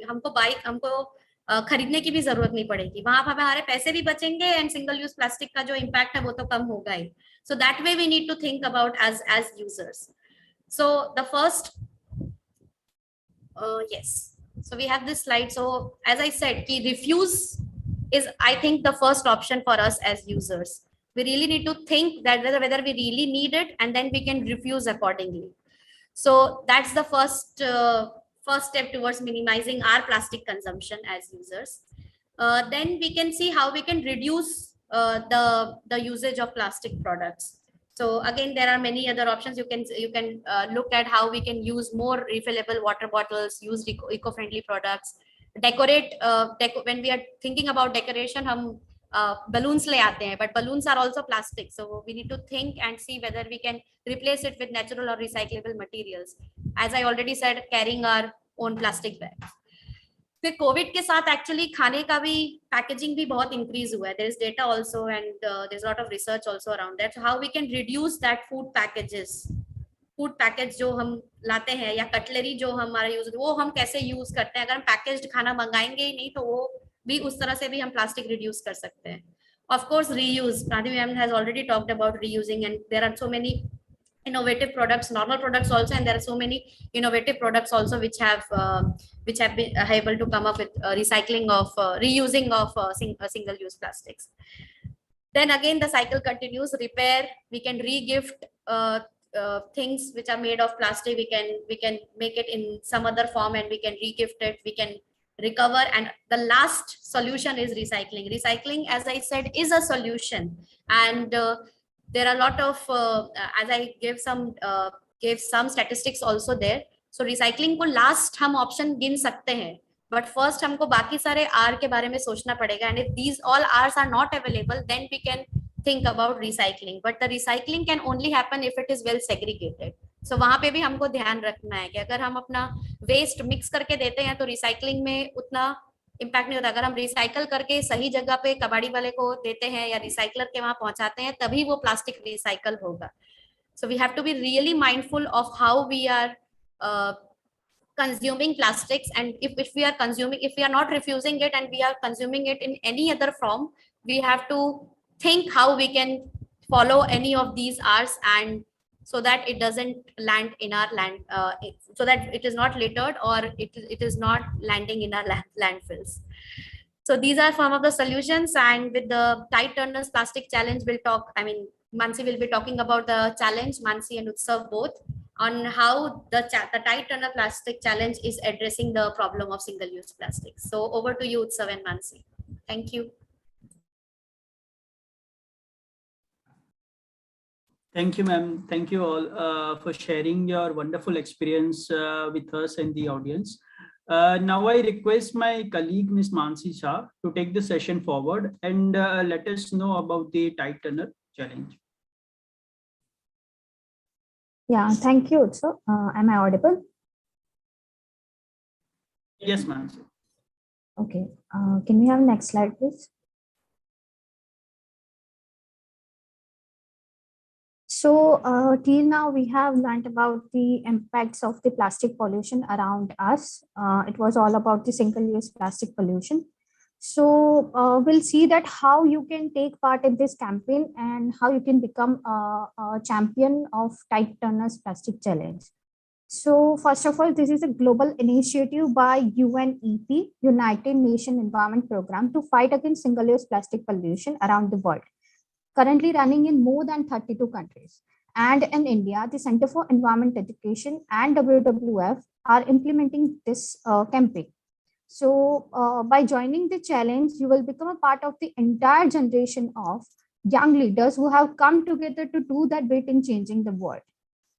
हमको खरीदने की भी जरूरत नहीं पड़ेगी. वहां पर हमारे पैसे भी बचेंगे एंड सिंगल यूज प्लास्टिक का जो इम्पैक्ट है वो तो कम होगा ही. So that way we need to think about as users. So the first yes, so we have this slide. So as I said, refuse is, I think, the first option for us as users. We really need to think that whether we really need it, and then we can refuse accordingly. So that's the first step towards minimizing our plastic consumption as users. Then we can see how we can reduce the usage of plastic products. So again, there are many other options. You can look at how we can use more refillable water bottles, use eco-friendly products, decorate. When we are thinking about decoration, balloons ले आते हैं, but balloons are also plastic, so we need to think and see whether we can replace it with natural or recyclable materials. As I already said, carrying our own plastic bags. फिर Covid के साथ actually खाने का भी packaging भी बहुत increase हुआ है. There is data also and there is lot of research also around that, how we can reduce that food package जो हम लाते हैं या कटलरी जो हमारा यूज, वो हम कैसे यूज करते हैं. अगर हम पैकेज्ड खाना मंगाएंगे ही नहीं तो वो भी उस तरह से भी हम प्लास्टिक रिड्यूस कर सकते हैं. Of course reuse, Pradhi ma'am has already talked about reusing, and there are so many innovative products, normal products also, and there are so many innovative products also which have been able to come up with recycling of reusing of single use plastics. Then again the cycle continues. Repair, we can re-gift things which are made of plastic. We can make it in some other form and we can re-gift it, we can recover. And the last solution is recycling, as I said, is a solution. And there are a lot of as I gave some statistics also there. So recycling को last हम option गिन सकते हैं, but first हमको बाकी सारे R के बारे में सोचना पड़ेगा. And if these all R's are not available, then we can think about recycling. But the recycling can only happen if it is well segregated. So वहाँ पे भी हमको ध्यान रखना है कि अगर हम अपना waste mix करके देते हैं तो recycling में उतना इम्पैक्ट नहीं होता. अगर हम रिसाइकल करके सही जगह पे कबाड़ी वाले को देते हैं या रिसाइकलर के वहां पहुंचाते हैं, तभी वो प्लास्टिक रिसाइकल होगा. So we have to be really mindful of how we are consuming plastics, and if we are not refusing it and we are consuming it in any other form, we have to think how we can follow any of these R's, and so that it doesn't land in our land, so that it is not littered or it is not landing in our landfills. So these are some of the solutions. And with the tight turners plastic challenge, we'll talk, Mansi will be talking about the challenge, Mansi and Utsav both, on how the tight turner plastic challenge is addressing the problem of single use plastics. So over to you, Utsav and Mansi. Thank you. Thank you, ma'am. Thank you all for sharing your wonderful experience with us and the audience. Now I request my colleague, Ms. Mansi Shah, to take the session forward and let us know about the tight turner challenge. Yeah, thank you. So, am I audible? Yes, Mansi. Okay. Can we have next slide, please? So till now we have learned about the impacts of the plastic pollution around us. It was all about the single-use plastic pollution. So we'll see that how you can take part in this campaign and how you can become a champion of Tight Turners Plastic Challenge. So first of all, this is a global initiative by UNEP, United Nations Environment Programme, to fight against single-use plastic pollution around the world, currently running in more than 32 countries. And in India, the Center for Environment Education and WWF are implementing this campaign. So by joining the challenge, you will become a part of the entire generation of young leaders who have come together to do that bit in changing the world.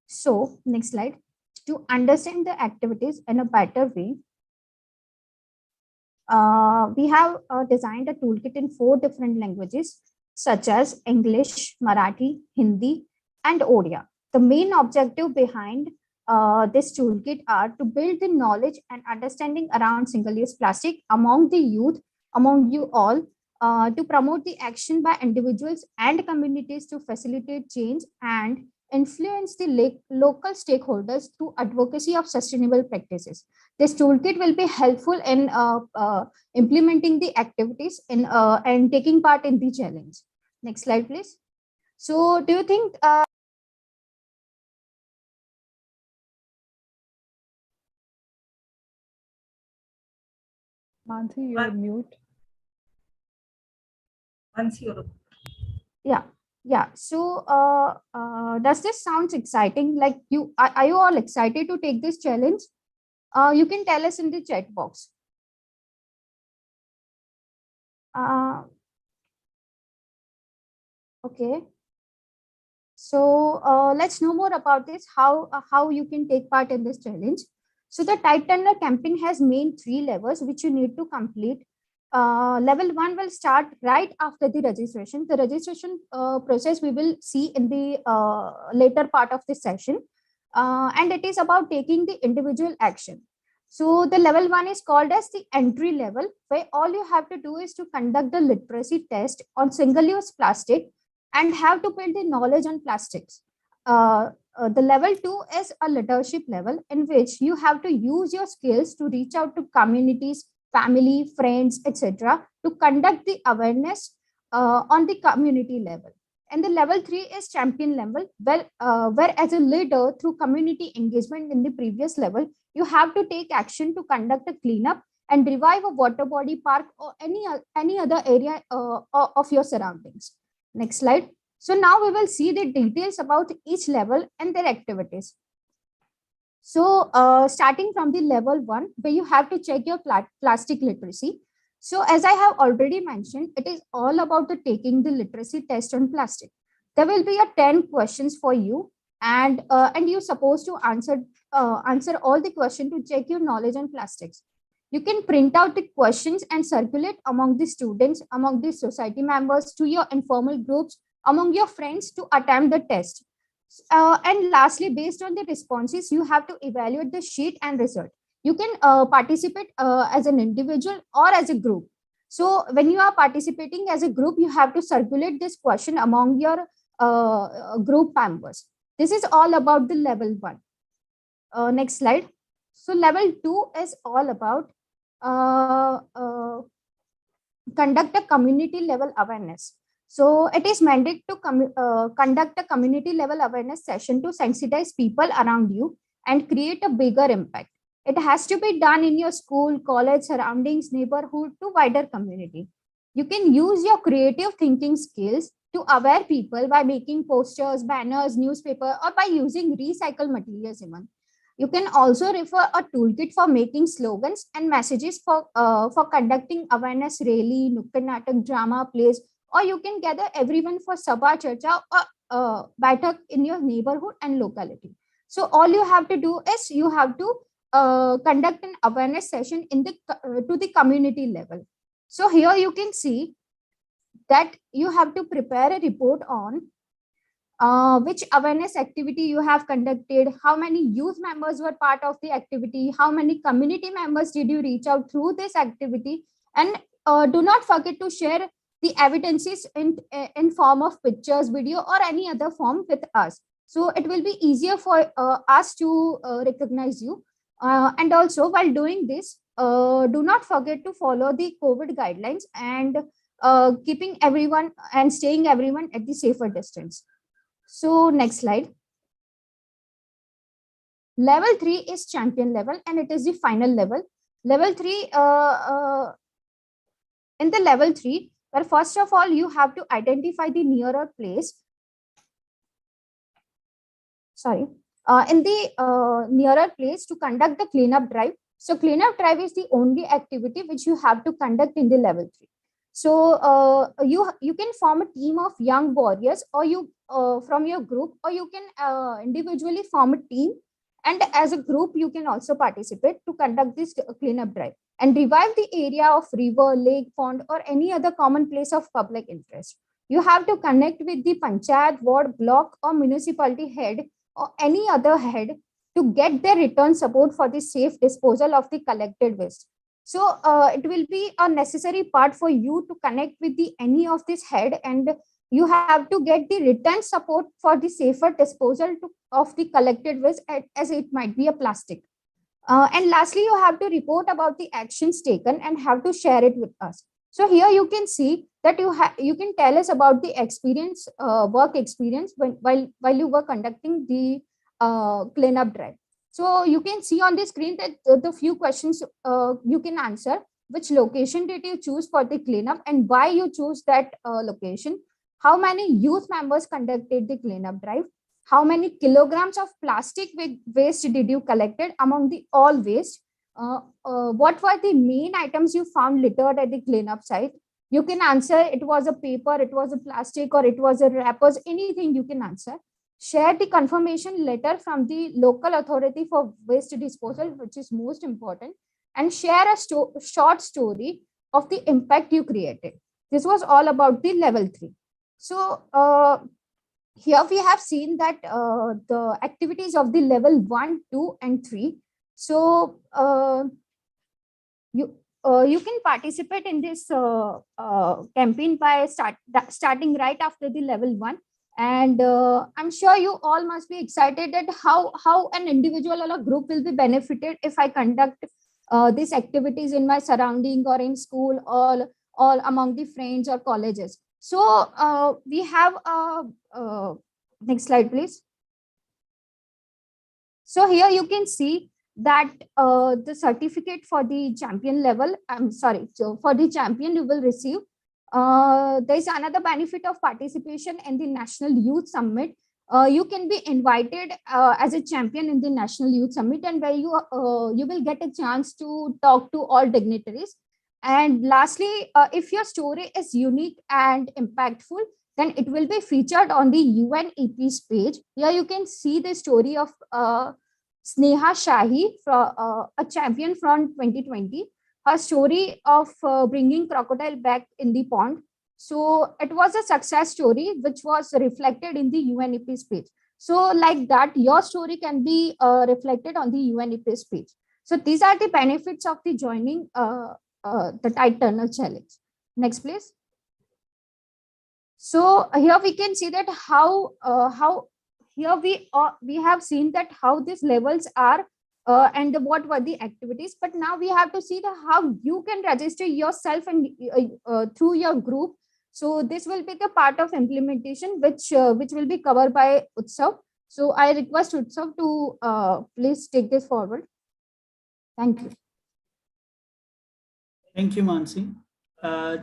So next slide. To understand the activities in a better way, we have designed a toolkit in 4 different languages, such as English, Marathi, Hindi, and Odia. The main objective behind this toolkit are to build the knowledge and understanding around single-use plastic among the youth, among you all, to promote the action by individuals and communities to facilitate change and influence the local stakeholders through advocacy of sustainable practices. This toolkit will be helpful in implementing the activities and taking part in the challenge. Next slide, please. So do you think Mansi, you're mute. Mansi, you're yeah. So does this sounds exciting? Like are you all excited to take this challenge? You can tell us in the chat box. Okay. So let's know more about this, how you can take part in this challenge. So the Tight Turner campaign has main 3 levels which you need to complete. level 1 will start right after the registration. The registration process we will see in the later part of the session. And it is about taking the individual action. So the level 1 is called as the entry level, where all you have to do is to conduct the literacy test on single-use plastic and have to build the knowledge on plastics. The level 2 is a leadership level in which you have to use your skills to reach out to communities, family, friends, etc., to conduct the awareness on the community level. And the level 3 is champion level, where as a leader through community engagement in the previous level, you have to take action to conduct a cleanup and revive a water body, park, or any other area of your surroundings. Next slide. So now we will see the details about each level and their activities. So starting from the level 1, where you have to check your plastic literacy. So as I have already mentioned, it is all about the taking the literacy test on plastic. There will be a 10 questions for you, and you're supposed to answer all the questions to check your knowledge on plastics. You can print out the questions and circulate among the students, among the society members, to your informal groups, among your friends to attempt the test. And lastly, based on the responses, you have to evaluate the sheet and result. You can participate as an individual or as a group. So when you are participating as a group, you have to circulate this question among your group members. This is all about the level 1. Next slide. So level 2 is all about conduct a community level awareness. So it is mandated to conduct a community level awareness session to sensitize people around you and create a bigger impact. It has to be done in your school, college, surroundings, neighborhood to wider community. You can use your creative thinking skills to aware people by making posters, banners, newspaper, or by using recycled materials even. You can also refer a toolkit for making slogans and messages for conducting awareness rally, nukkad natak, drama, plays, or you can gather everyone for sabha, charcha, or baitak in your neighborhood and locality. So all you have to do is you have to conduct an awareness session in the to the community level. So here you can see that you have to prepare a report on which awareness activity you have conducted, how many youth members were part of the activity, how many community members did you reach out through this activity, and do not forget to share the evidences in form of pictures, video, or any other form with us. So it will be easier for us to recognize you. And also while doing this, do not forget to follow the COVID guidelines and keeping everyone and staying everyone at the safer distance. So next slide. Level 3 is champion level, and it is the final level. Level 3, in the level 3, where first of all, you have to identify the nearer place. Sorry, in the nearer place to conduct the cleanup drive. So cleanup drive is the only activity which you have to conduct in the level 3. So you can form a team of young warriors, or you from your group, or you can individually form a team, and as a group you can also participate to conduct this cleanup drive and revive the area of river, lake, pond, or any other common place of public interest. You have to connect with the panchayat, ward, block, or municipality head, or any other head, to get their return support for the safe disposal of the collected waste. So it will be a necessary part for you to connect with the any of this head, and you have to get the return support for the safer disposal of the collected waste, as it might be a plastic. And lastly, you have to report about the actions taken and have to share it with us. So here you can see that you can tell us about the experience, work experience while you were conducting the cleanup drive. So you can see on the screen that the few questions you can answer. Which location did you choose for the cleanup and why you chose that location? How many youth members conducted the cleanup drive? How many kilograms of plastic waste did you collected among the all waste? What were the main items you found littered at the cleanup site? You can answer it was a paper, it was a plastic, or it was a wrappers, anything you can answer. Share the confirmation letter from the local authority for waste disposal, which is most important, and share a short story of the impact you created. This was all about the level 3. So here we have seen that the activities of the level 1, 2, and 3. So you can participate in this campaign by starting right after the level 1. And I'm sure you all must be excited at how an individual or a group will be benefited if I conduct these activities in my surrounding or in school or among the friends or colleges. So we have next slide, please. So here you can see that the certificate for the champion level, so for the champion you will receive. There is another benefit of participation in the National Youth Summit. You can be invited as a champion in the National Youth Summit, and where you will get a chance to talk to all dignitaries. And lastly, if your story is unique and impactful, then it will be featured on the UNEP's page. Here you can see the story of Sneha Shahi, a champion from 2020. Her story of bringing crocodile back in the pond. So it was a success story which was reflected in the UNEP's page. So like that, your story can be reflected on the UNEP's page. So these are the benefits of the joining the Tide Turner Challenge. Next, please. So here we can see that how here we have seen that how these levels are and what were the activities. But now we have to see the how you can register yourself and through your group. So this will be the part of implementation which will be covered by Utsav. So I request Utsav to please take this forward. Thank you. Thank you, Mansi.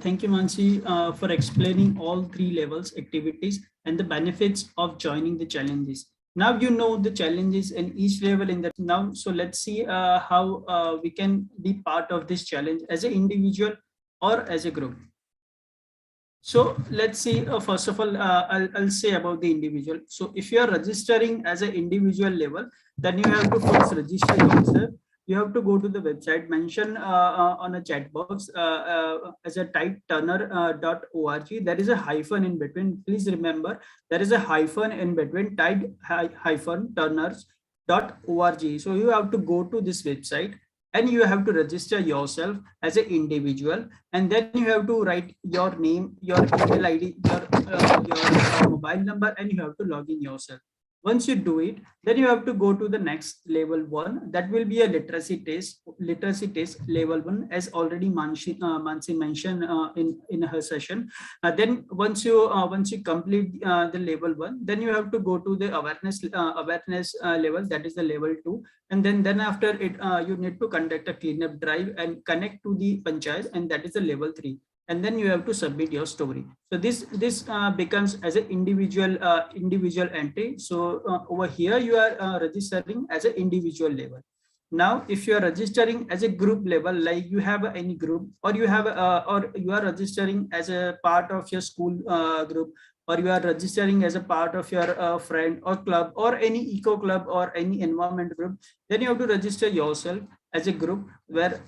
Thank you, Mansi, for explaining all 3 levels activities and the benefits of joining the challenges. Now you know the challenges in each level in that now. So let's see how we can be part of this challenge as an individual or as a group. So let's see, first of all, I'll say about the individual. So if you are registering as an individual level, then you have to first register yourself. You have to go to the website, mention on a chat box as a tideturner.org. There is a hyphen in between. Please remember, there is a hyphen in between, tide-turners.org. So you have to go to this website and you have to register yourself as an individual. And then you have to write your name, your email ID, your mobile number, and you have to log in yourself. Once you do it, then you have to go to the next level 1. That will be a literacy test level 1, as already Mansi mentioned in her session. Then once you complete the level 1, then you have to go to the awareness level, that is the level 2. And then after it, you need to conduct a cleanup drive and connect to the panchayat, and that is the level 3. And then you have to submit your story. So this becomes as an individual entry. So over here you are registering as an individual level. Now, if you are registering as a group level, like you have any group, or you have or you are registering as a part of your school group, or you are registering as a part of your friend or club or any eco club or any environment group, then you have to register yourself as a group where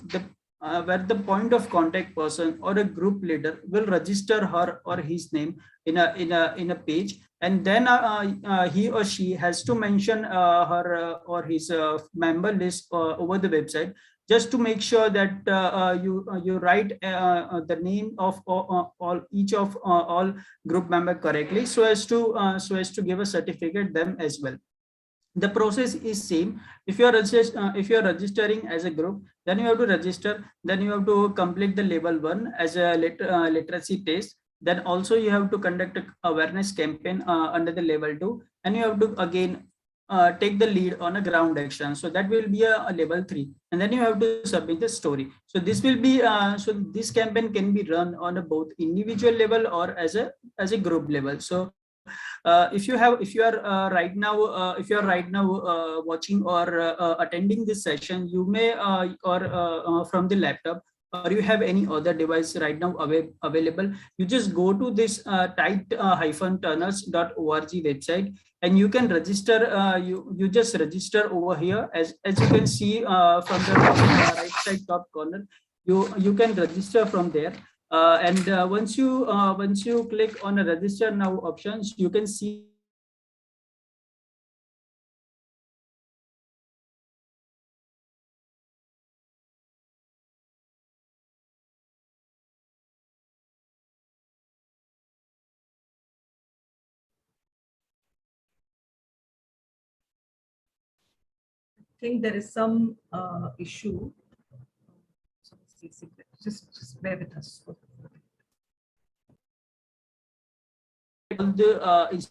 the point of contact person or a group leader will register her or his name in a page, and then he or she has to mention her or his member list over the website, just to make sure that you write the name of all group member correctly, so as to give a certificate them as well. The process is same. If you are registering as a group, then you have to register, then you have to complete the level 1 as a literacy test. Then also you have to conduct an awareness campaign under the level 2, and you have to again take the lead on a ground action. So that will be a level 3, and then you have to submit the story. So this will be so this campaign can be run on a both individual level or as a group level. So if you are right now watching or attending this session, you may from the laptop, or you have any other device right now available, you just go to this tide-turners.org website, and you can register. You just register over here, as you can see from the right side top corner. you can register from there. And once you click on a register now options, you can see think there is some issue. Just bear with us. all the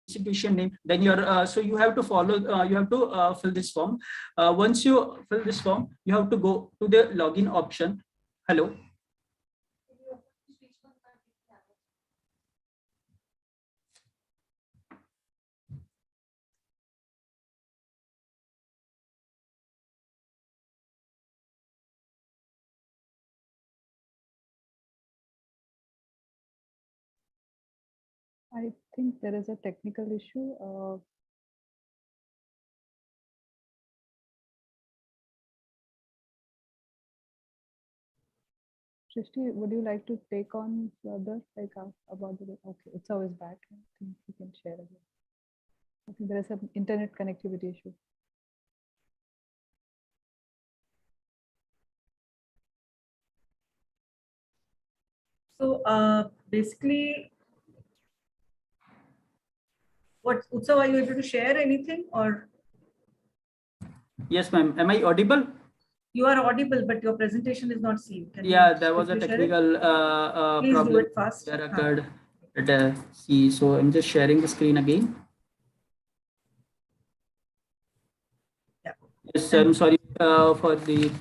institution name, then you're so you have to follow, you have to fill this form. Once you fill this form, you have to go to the login option. Hello. I think there is a technical issue. Shrishti, would you like to take on further, like about the, okay, it's always back. I think you can share again. I think there is an internet connectivity issue. So basically, what Utsav, are you able to share anything or? Yes, ma'am. Am I audible? You are audible, but your presentation is not seen. Yeah, there was a quickly share it? technical Please problem do it fast. that occurred at C. So I'm just sharing the screen again. Yeah. Yes, I'm sorry for the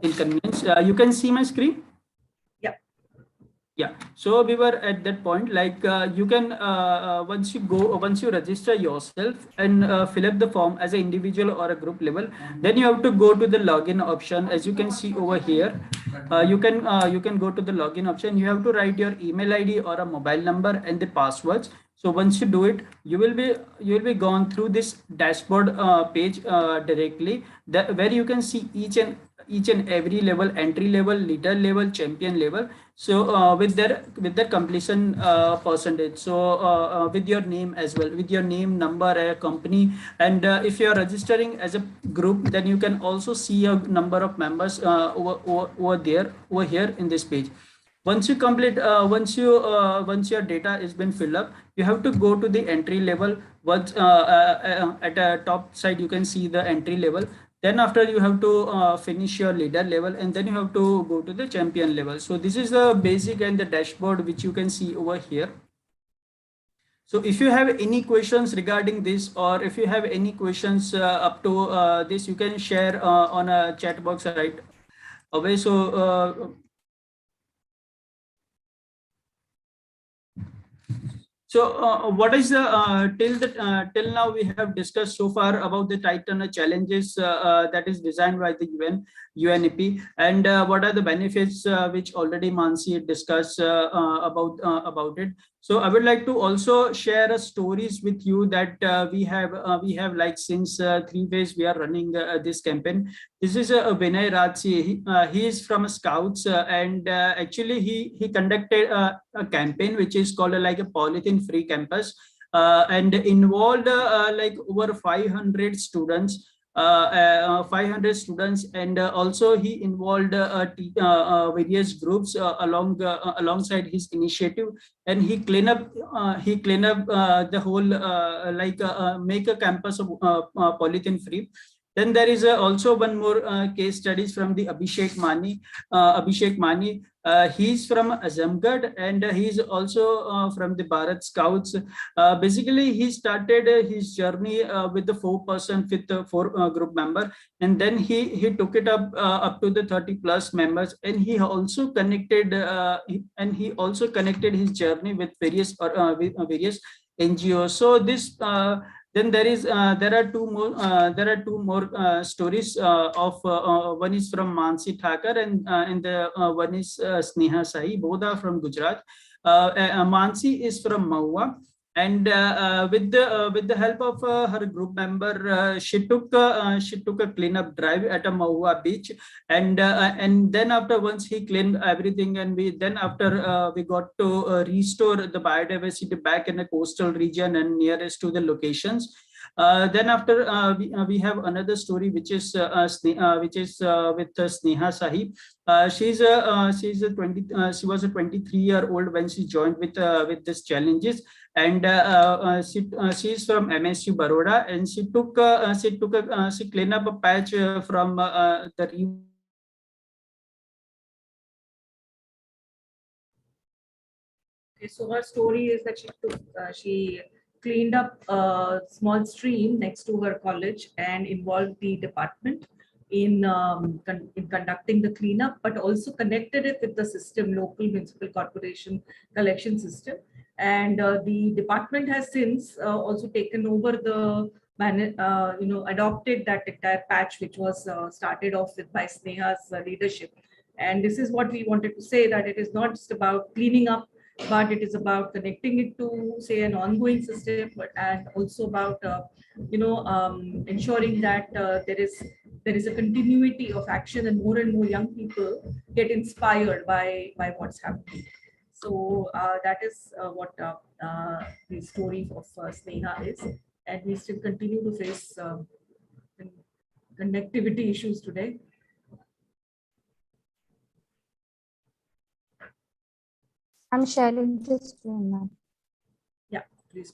inconvenience. You can see my screen? Yeah, so we were at that point, like you can once you register yourself and fill up the form as an individual or a group level, then you have to go to the login option. As you can see over here, you can go to the login option. You have to write your email ID or a mobile number and the passwords. So once you do it, you will be gone through this dashboard page directly, where you can see each and every level, entry level, leader level, champion level. So with their completion percentage. So with your name as well, with your name, number, company, and if you are registering as a group, then you can also see a number of members over here in this page. Once you complete, once your data has been filled up, you have to go to the entry level. Once at the top side, you can see the entry level. Then after, you have to finish your leader level, and then you have to go to the champion level. So this is the basic and the dashboard which you can see over here. So if you have any questions regarding this, or if you have any questions up to this, you can share on a chat box right away. So what is the till now we have discussed so far about the Titan challenges that is designed by the UNEP, and what are the benefits which already Mansi discussed about it. So I would like to also share stories with you that we have like since 3 days we are running this campaign. This is Vinay Ratsi. He is from Scouts, and actually he conducted a campaign which is called like a polythene free campus, and involved like over 500 students. 500 students, and also he involved various groups alongside his initiative, and he clean up the whole make a campus of polythene free. Then there is also one more case studies from the Abhishek Mani. He's from Azamgarh, and he's also from the Bharat Scouts. Basically, he started his journey with the 4% with the 4 group member, and then he took it up to the 30 plus members, and he also connected his journey with various NGOs. So this. Then there are two more stories of one is from Mansi Thakur, and the one is Sneha Sahi. Both are from Gujarat. Mansi is from Mahua, And with the help of her group member, she took a cleanup drive at a Mahua beach, and then after, once he cleaned everything, and we got to restore the biodiversity back in the coastal region and nearest to the locations. Then after, we have another story which is with Sneha Sahi. She was a 23-year-old when she joined with these challenges, and she is from MSU Baroda, and she cleaned up a patch from the. Okay, so her story is that she cleaned up a small stream next to her college and involved the department in in conducting the cleanup, but also connected it with the system, local municipal corporation collection system. And the department has since also taken over the adopted that entire patch, which was started off with by Sneha's leadership. And this is what we wanted to say, that it is not just about cleaning up, but it is about connecting it to, say, an ongoing system, and also about ensuring that there is a continuity of action, and more young people get inspired by what's happening. So that is what the story of Sneha is, and we still continue to face connectivity issues today. I'm sharing this screen now. Yeah, please.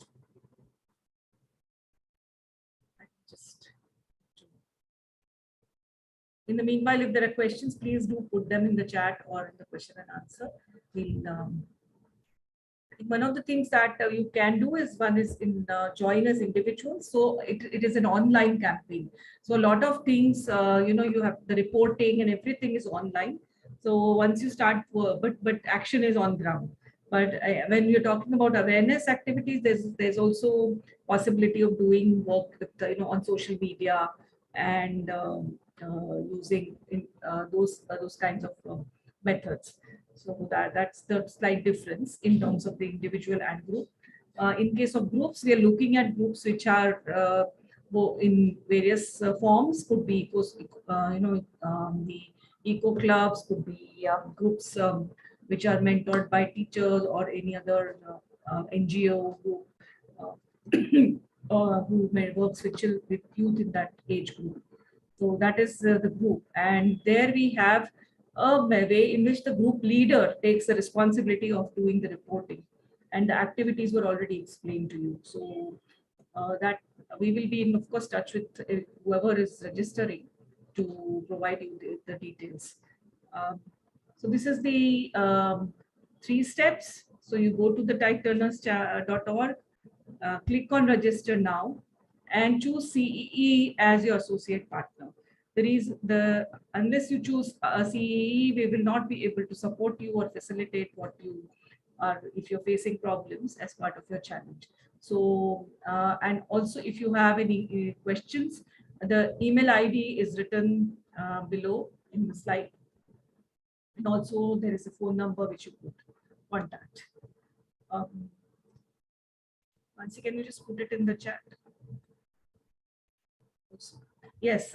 In the meanwhile, if there are questions, please do put them in the chat or in the question and answer. We'll, one of the things that you can do is, one is join as individuals. So it is an online campaign. So a lot of things, you have the reporting and everything is online. So once you start, but action is on ground. But when you're talking about awareness activities, there's also possibility of doing work with on social media, and using those kinds of methods. So that's the slight difference in terms of the individual and group. In case of groups, we are looking at groups which are in various forms. Could be the eco clubs, could be groups which are mentored by teachers or any other NGO who works with youth in that age group. So that is the group, and there we have a way in which the group leader takes the responsibility of doing the reporting, and the activities were already explained to you. So that we will be in, of course, touch with whoever is registering to provide you the details. So this is the 3 steps. So you go to the titeturners.org, click on register now, and choose CEE as your associate partner. Unless you choose a CEE, we will not be able to support you or facilitate what you are, if you're facing problems as part of your challenge. So, and also if you have any questions, the email ID is written below in the slide. And also there is a phone number which you could contact. Nancy, can you just put it in the chat? Yes,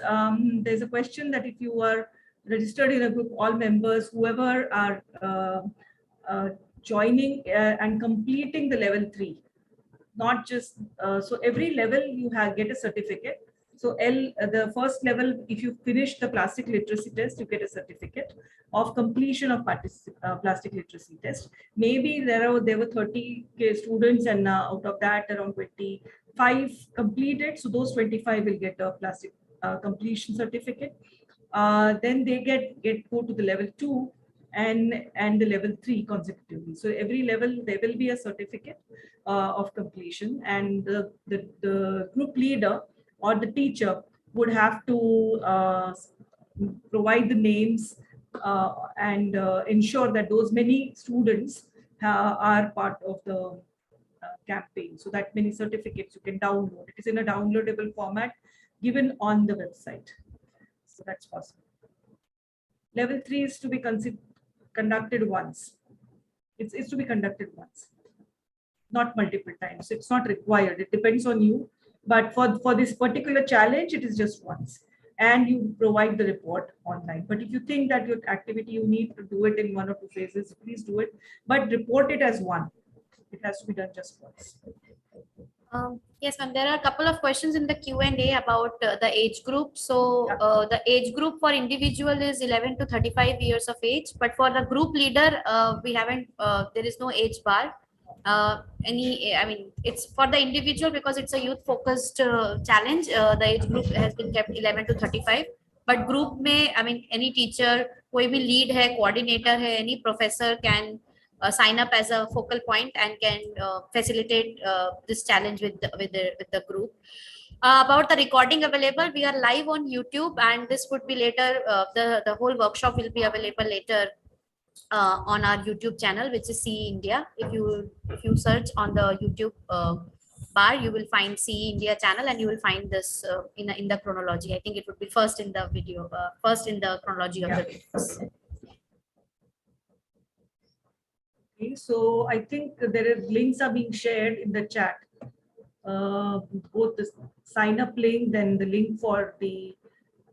there's a question that if you are registered in a group, all members, whoever are joining and completing the level 3, not just, so every level you get a certificate. So the first level, if you finish the plastic literacy test, you get a certificate of completion of plastic literacy test. Maybe there were 30 students, and out of that around 25 completed. So those 25 will get a plastic completion certificate. Then they go to the level 2 and the level 3 consecutively. So every level there will be a certificate of completion, and the group leader or the teacher would have to provide the names and ensure that those many students are part of the campaign. So that many certificates you can download. It is in a downloadable format given on the website. So that's possible. Level 3 is to be conducted once. It's to be conducted once. not multiple times. It's not required. It depends on you. But for this particular challenge, it is just once. And you provide the report online. But if you think that your activity, you need to do it in 1 or 2 phases, please do it. But report it as one. It has to be done just once. Yes, ma'am. There are a couple of questions in the Q&A about the age group. So the age group for individual is 11 to 35 years of age, but for the group leader, we haven't. There is no age bar. It's for the individual because it's a youth-focused challenge. The age group has been kept 11 to 35. But group में, any teacher, कोई भी lead है, coordinator है, any professor can sign up as a focal point and can facilitate this challenge with the group. About the recording available, we are live on YouTube, and this would be later. The whole workshop will be available later on our YouTube channel, which is CE India. If you search on the YouTube bar, you will find CE India channel, and you will find this in the chronology. I think it would be first in the video, first in the chronology of the videos. So I think links are being shared in the chat. Both the sign up link, then the link for the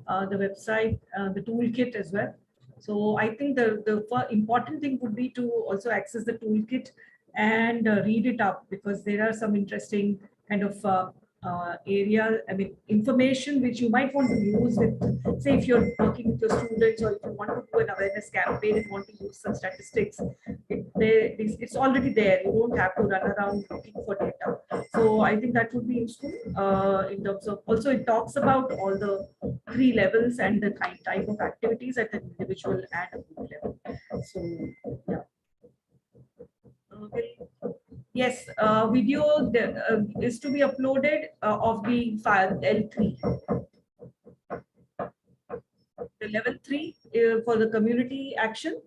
website, the toolkit as well. So I think the important thing would be to also access the toolkit and read it up, because there are some interesting kind of information which you might want to use with, say, if you're working with your students, or if you want to do an awareness campaign and want to use some statistics, it's already there. You don't have to run around looking for data. So I think that would be useful in terms of, also it talks about all the 3 levels and the type of activities at an individual and a group level. So yeah. Yes, video is to be uploaded of the file L3. The level 3 for the community action,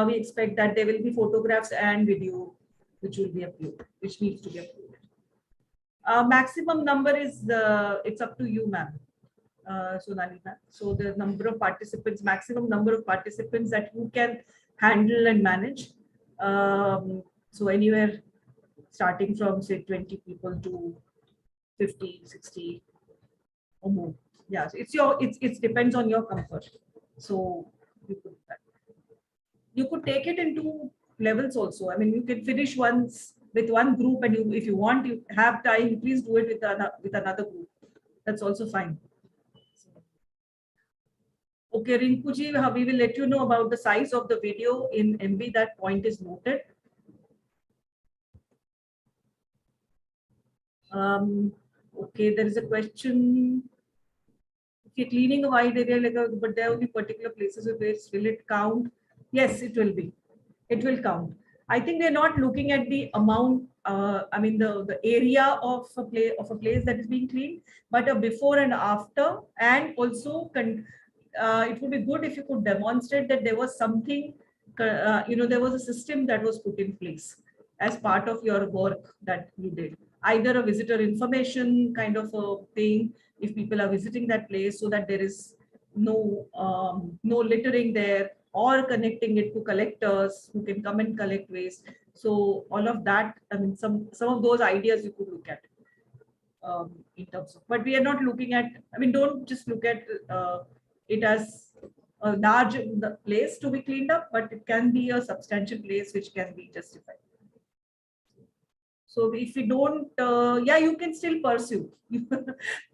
we expect that there will be photographs and video which will be uploaded, which needs to be uploaded. Maximum number is, it's up to you, ma'am. Sonali ma'am. So the number of participants, maximum number of participants that you can handle and manage. So anywhere starting from, say, 20 people to 50, 60 or more. Yeah, so it depends on your comfort. So you could take it into levels also. I mean, you can finish once with one group, and if you want, you have time, please do it with another group. That's also fine. Okay, Rinkuji, we will let you know about the size of the video in MB. That point is noted. Okay, there is a question. If you're cleaning a wide area, but there will be particular places of waste, will it count? Yes, it will be. It will count. I think they're not looking at the amount, the area of a place that is being cleaned, but a before and after, and also it would be good if you could demonstrate that there was something, there was a system that was put in place as part of your work that you did. Either a visitor information kind of a thing, if people are visiting that place, so that there is no littering there, or connecting it to collectors who can come and collect waste. So all of that, some of those ideas you could look at in terms of, but we are not looking at, don't just look at it as a large place to be cleaned up, but it can be a substantial place which can be justified. So if you don't, you can still pursue.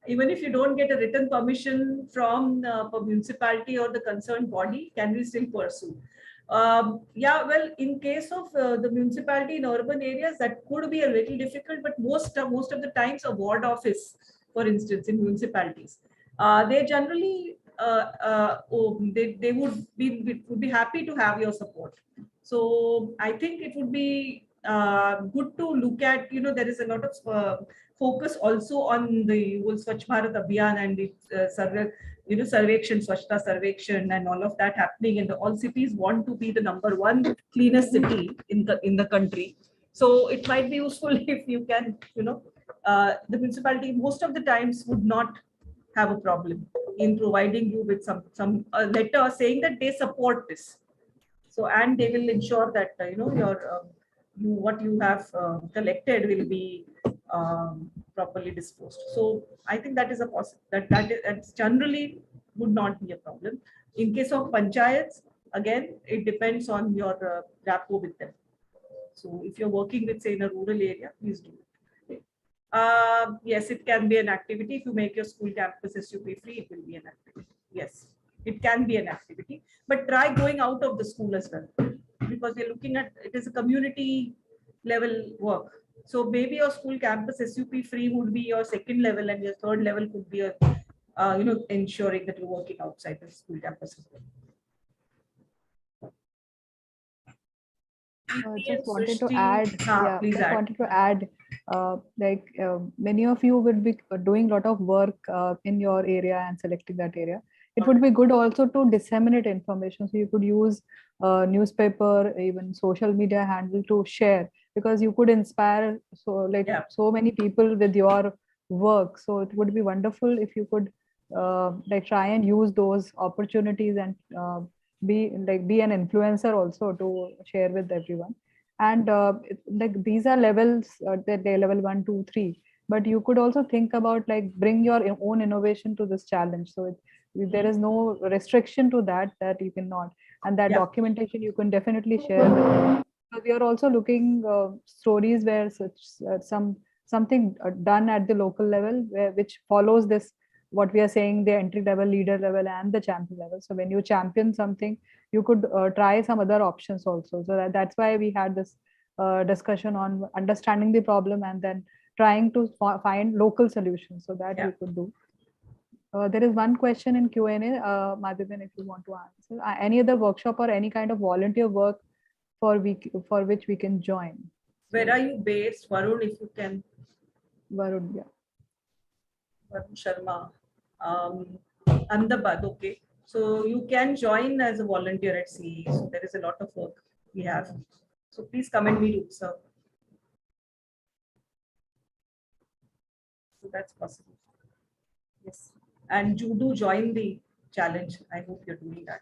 Even if you don't get a written permission from the municipality or the concerned body, can we still pursue? Well, in case of the municipality in urban areas, that could be a little difficult, but most of the times a ward office, for instance, in municipalities, they generally, they would be happy to have your support. So I think it would be good to look at, there is a lot of focus also on the whole Swachh Bharat Abhiyan and the Sarvekshan, Swachhta Sarvekshan, and all of that happening, and all cities want to be the #1 cleanest city in the country. So it might be useful if you can, the municipality most of the times would not have a problem in providing you with some letter saying that they support this. So, and they will ensure that your what you have collected will be properly disposed. So I think that is a that's generally would not be a problem. In case of panchayats, again, it depends on your rapport with them. So if you're working with, say, in a rural area, please do it. Yes, it can be an activity. If you make your school campus SUP free, it will be an activity. Yes, it can be an activity, but try going out of the school as well, because we're looking at it is a community level work. So maybe your school campus SUP free would be your second level, and your third level could be a ensuring that you're working outside the school campus as well. Just wanted to Srishti, add, please just add. wanted to add, many of you will be doing a lot of work in your area and selecting that area. It would be good also to disseminate information. So you could use newspaper, even social media handle to share, because you could inspire so many people with your work. So it would be wonderful if you could try and use those opportunities and be an influencer also to share with everyone. And these are levels, they're level 1, 2, 3, but you could also think about bring your own innovation to this challenge. So there is no restriction to that you cannot, and that documentation you can definitely share with them. So we are also looking stories where something done at the local level which follows this, what we are saying, the entry level, leader level, and the champion level. So when you champion something, you could try some other options also. So that's why we had this discussion on understanding the problem and then trying to find local solutions, so that you could do. There is one question in Q&A, Madhavan, if you want to answer. Any other workshop or any kind of volunteer work for which we can join? Where are you based, Varun, if you can? Varun, yeah. Varun Sharma. Ahmedabad, okay. So you can join as a volunteer at CE. So there is a lot of work we have. So please comment me too, sir. So that's possible. Yes. And you do join the challenge. I hope you're doing that.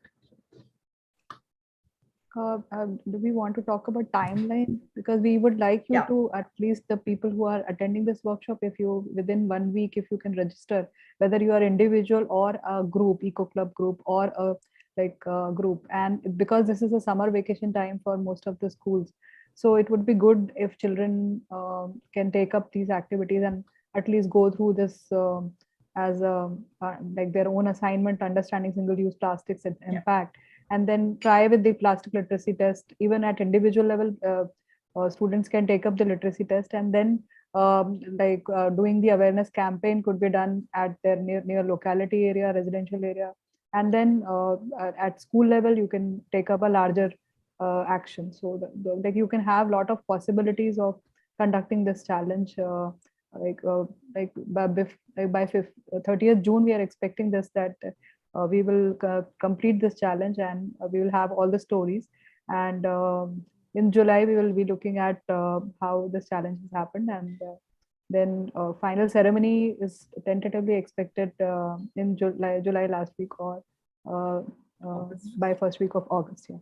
Do we want to talk about timeline? Because we would like you to, at least the people who are attending this workshop, if you within 1 week, if you can register, whether you are individual or a group, eco club group, or a group. And because this is a summer vacation time for most of the schools, so it would be good if children can take up these activities and at least go through this as their own assignment, understanding single-use plastics and impact. And then try with the plastic literacy test. Even at individual level, students can take up the literacy test, and then doing the awareness campaign could be done at their near locality area, residential area. And then at school level, you can take up a larger action. So you can have a lot of possibilities of conducting this challenge. By 30th June, we are expecting this, that we will complete this challenge, and we will have all the stories. And in July, we will be looking at how this challenge has happened. And then final ceremony is tentatively expected in July last week, or by first week of August. Yeah.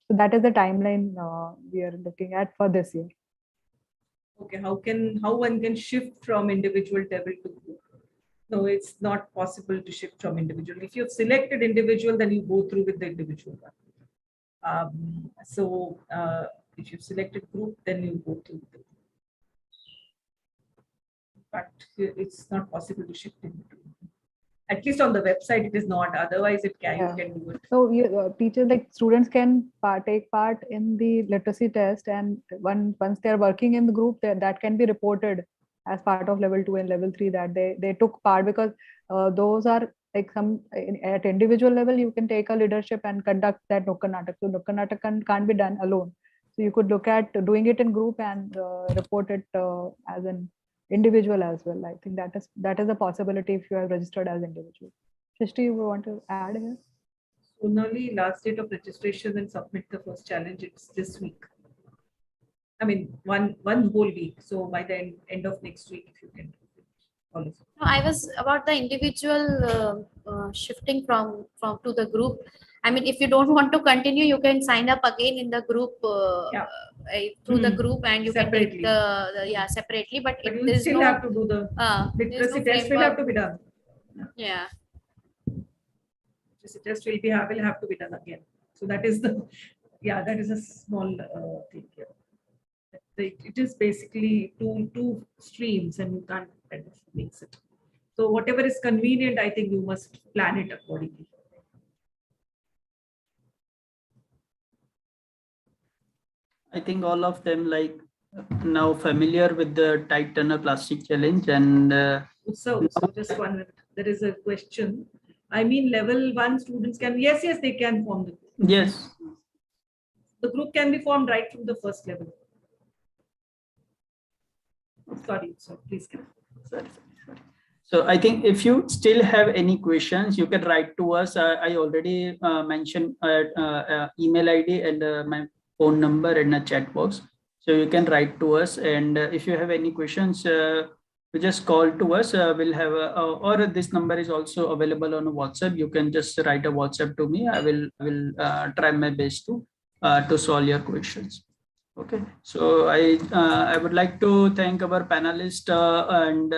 So that is the timeline we are looking at for this year. Okay, how one can shift from individual level to group? No, it's not possible to shift from individual. If you've selected individual, then you go through with the individual one. If you've selected group, then you go through with the group. But it's not possible to shift in between. At least on the website, it is not. Otherwise, it can, you can do it. So teachers, students can take part in the literacy test, and once they're working in the group, that can be reported as part of level 2 and level 3 that they took part, because those are at individual level, you can take a leadership and conduct that Nukkad Natak. So Nukkad Natak can't be done alone. So you could look at doing it in group and report it as an individual as well. I think that is a possibility if you are registered as individual. Shrishti, you want to add here? Sonali, last date of registration and submit the first challenge, it's this week. I mean, one whole week. So by the end of next week, if you can. No, I was about the individual shifting from to the group. I mean, if you don't want to continue, you can sign up again in the group through the group, and you Separately. can take separately. But But it you is still have to do the literacy test will have to be done. Yeah. Literacy test will have to be done again. So that is that is a small thing here. It is basically two streams, and you can't kind of mix it. So whatever is convenient, I think you must plan it accordingly. I think all of them now familiar with the tight turner plastic challenge, and So just 1 minute. There is a question. I mean, level 1 students can, yes, they can form the group. yes, The group can be formed right from the first level. Sorry, please carry on. sorry. So I think if you still have any questions, you can write to us. I already mentioned email ID and my phone number in the chat box. So you can write to us. And if you have any questions, you just call to us. We'll have or this number is also available on WhatsApp. You can just write a WhatsApp to me. I will try my best to solve your questions. Okay, so I would like to thank our panelists and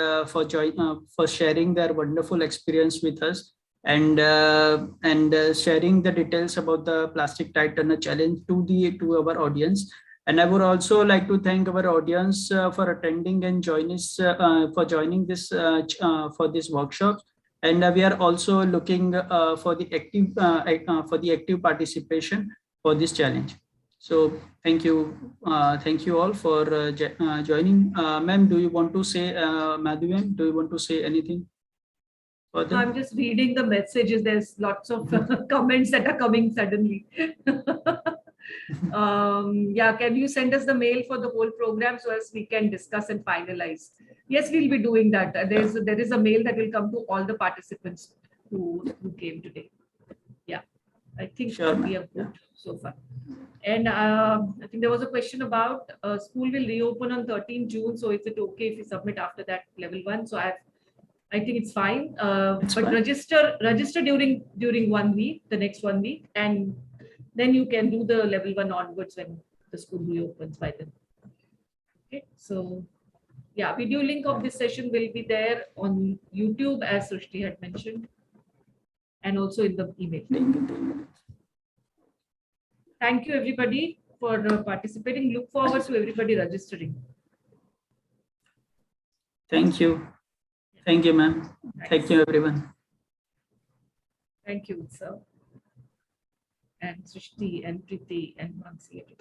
for sharing their wonderful experience with us, and sharing the details about the plastic tight turner challenge to our audience. And I would also like to thank our audience for attending and joining this for this workshop. And we are also looking for the active participation for this challenge. So thank you all for joining. Ma'am, do you want to say, Madhuvem, do you want to say anything further? I'm just reading the messages. There's lots of comments that are coming suddenly. Can you send us the mail for the whole program so as we can discuss and finalize? Yes, we'll be doing that. There is a mail that will come to all the participants who came today. Yeah, I think Sure, we have good so far. And I think there was a question about school will reopen on 13 June. So is it okay if we submit after that level 1? So I think it's fine. But fine. register during 1 week, the next 1 week, and then you can do the level 1 onwards when the school reopens by then. Okay, so yeah, video link of this session will be there on YouTube, as Srishti had mentioned, and also in the email. Thank you, everybody, for participating. Look forward to everybody registering. Thank you. Thank you, ma'am. Thank you, everyone. Thank you, sir. And Srishti and Preeti and Mansi.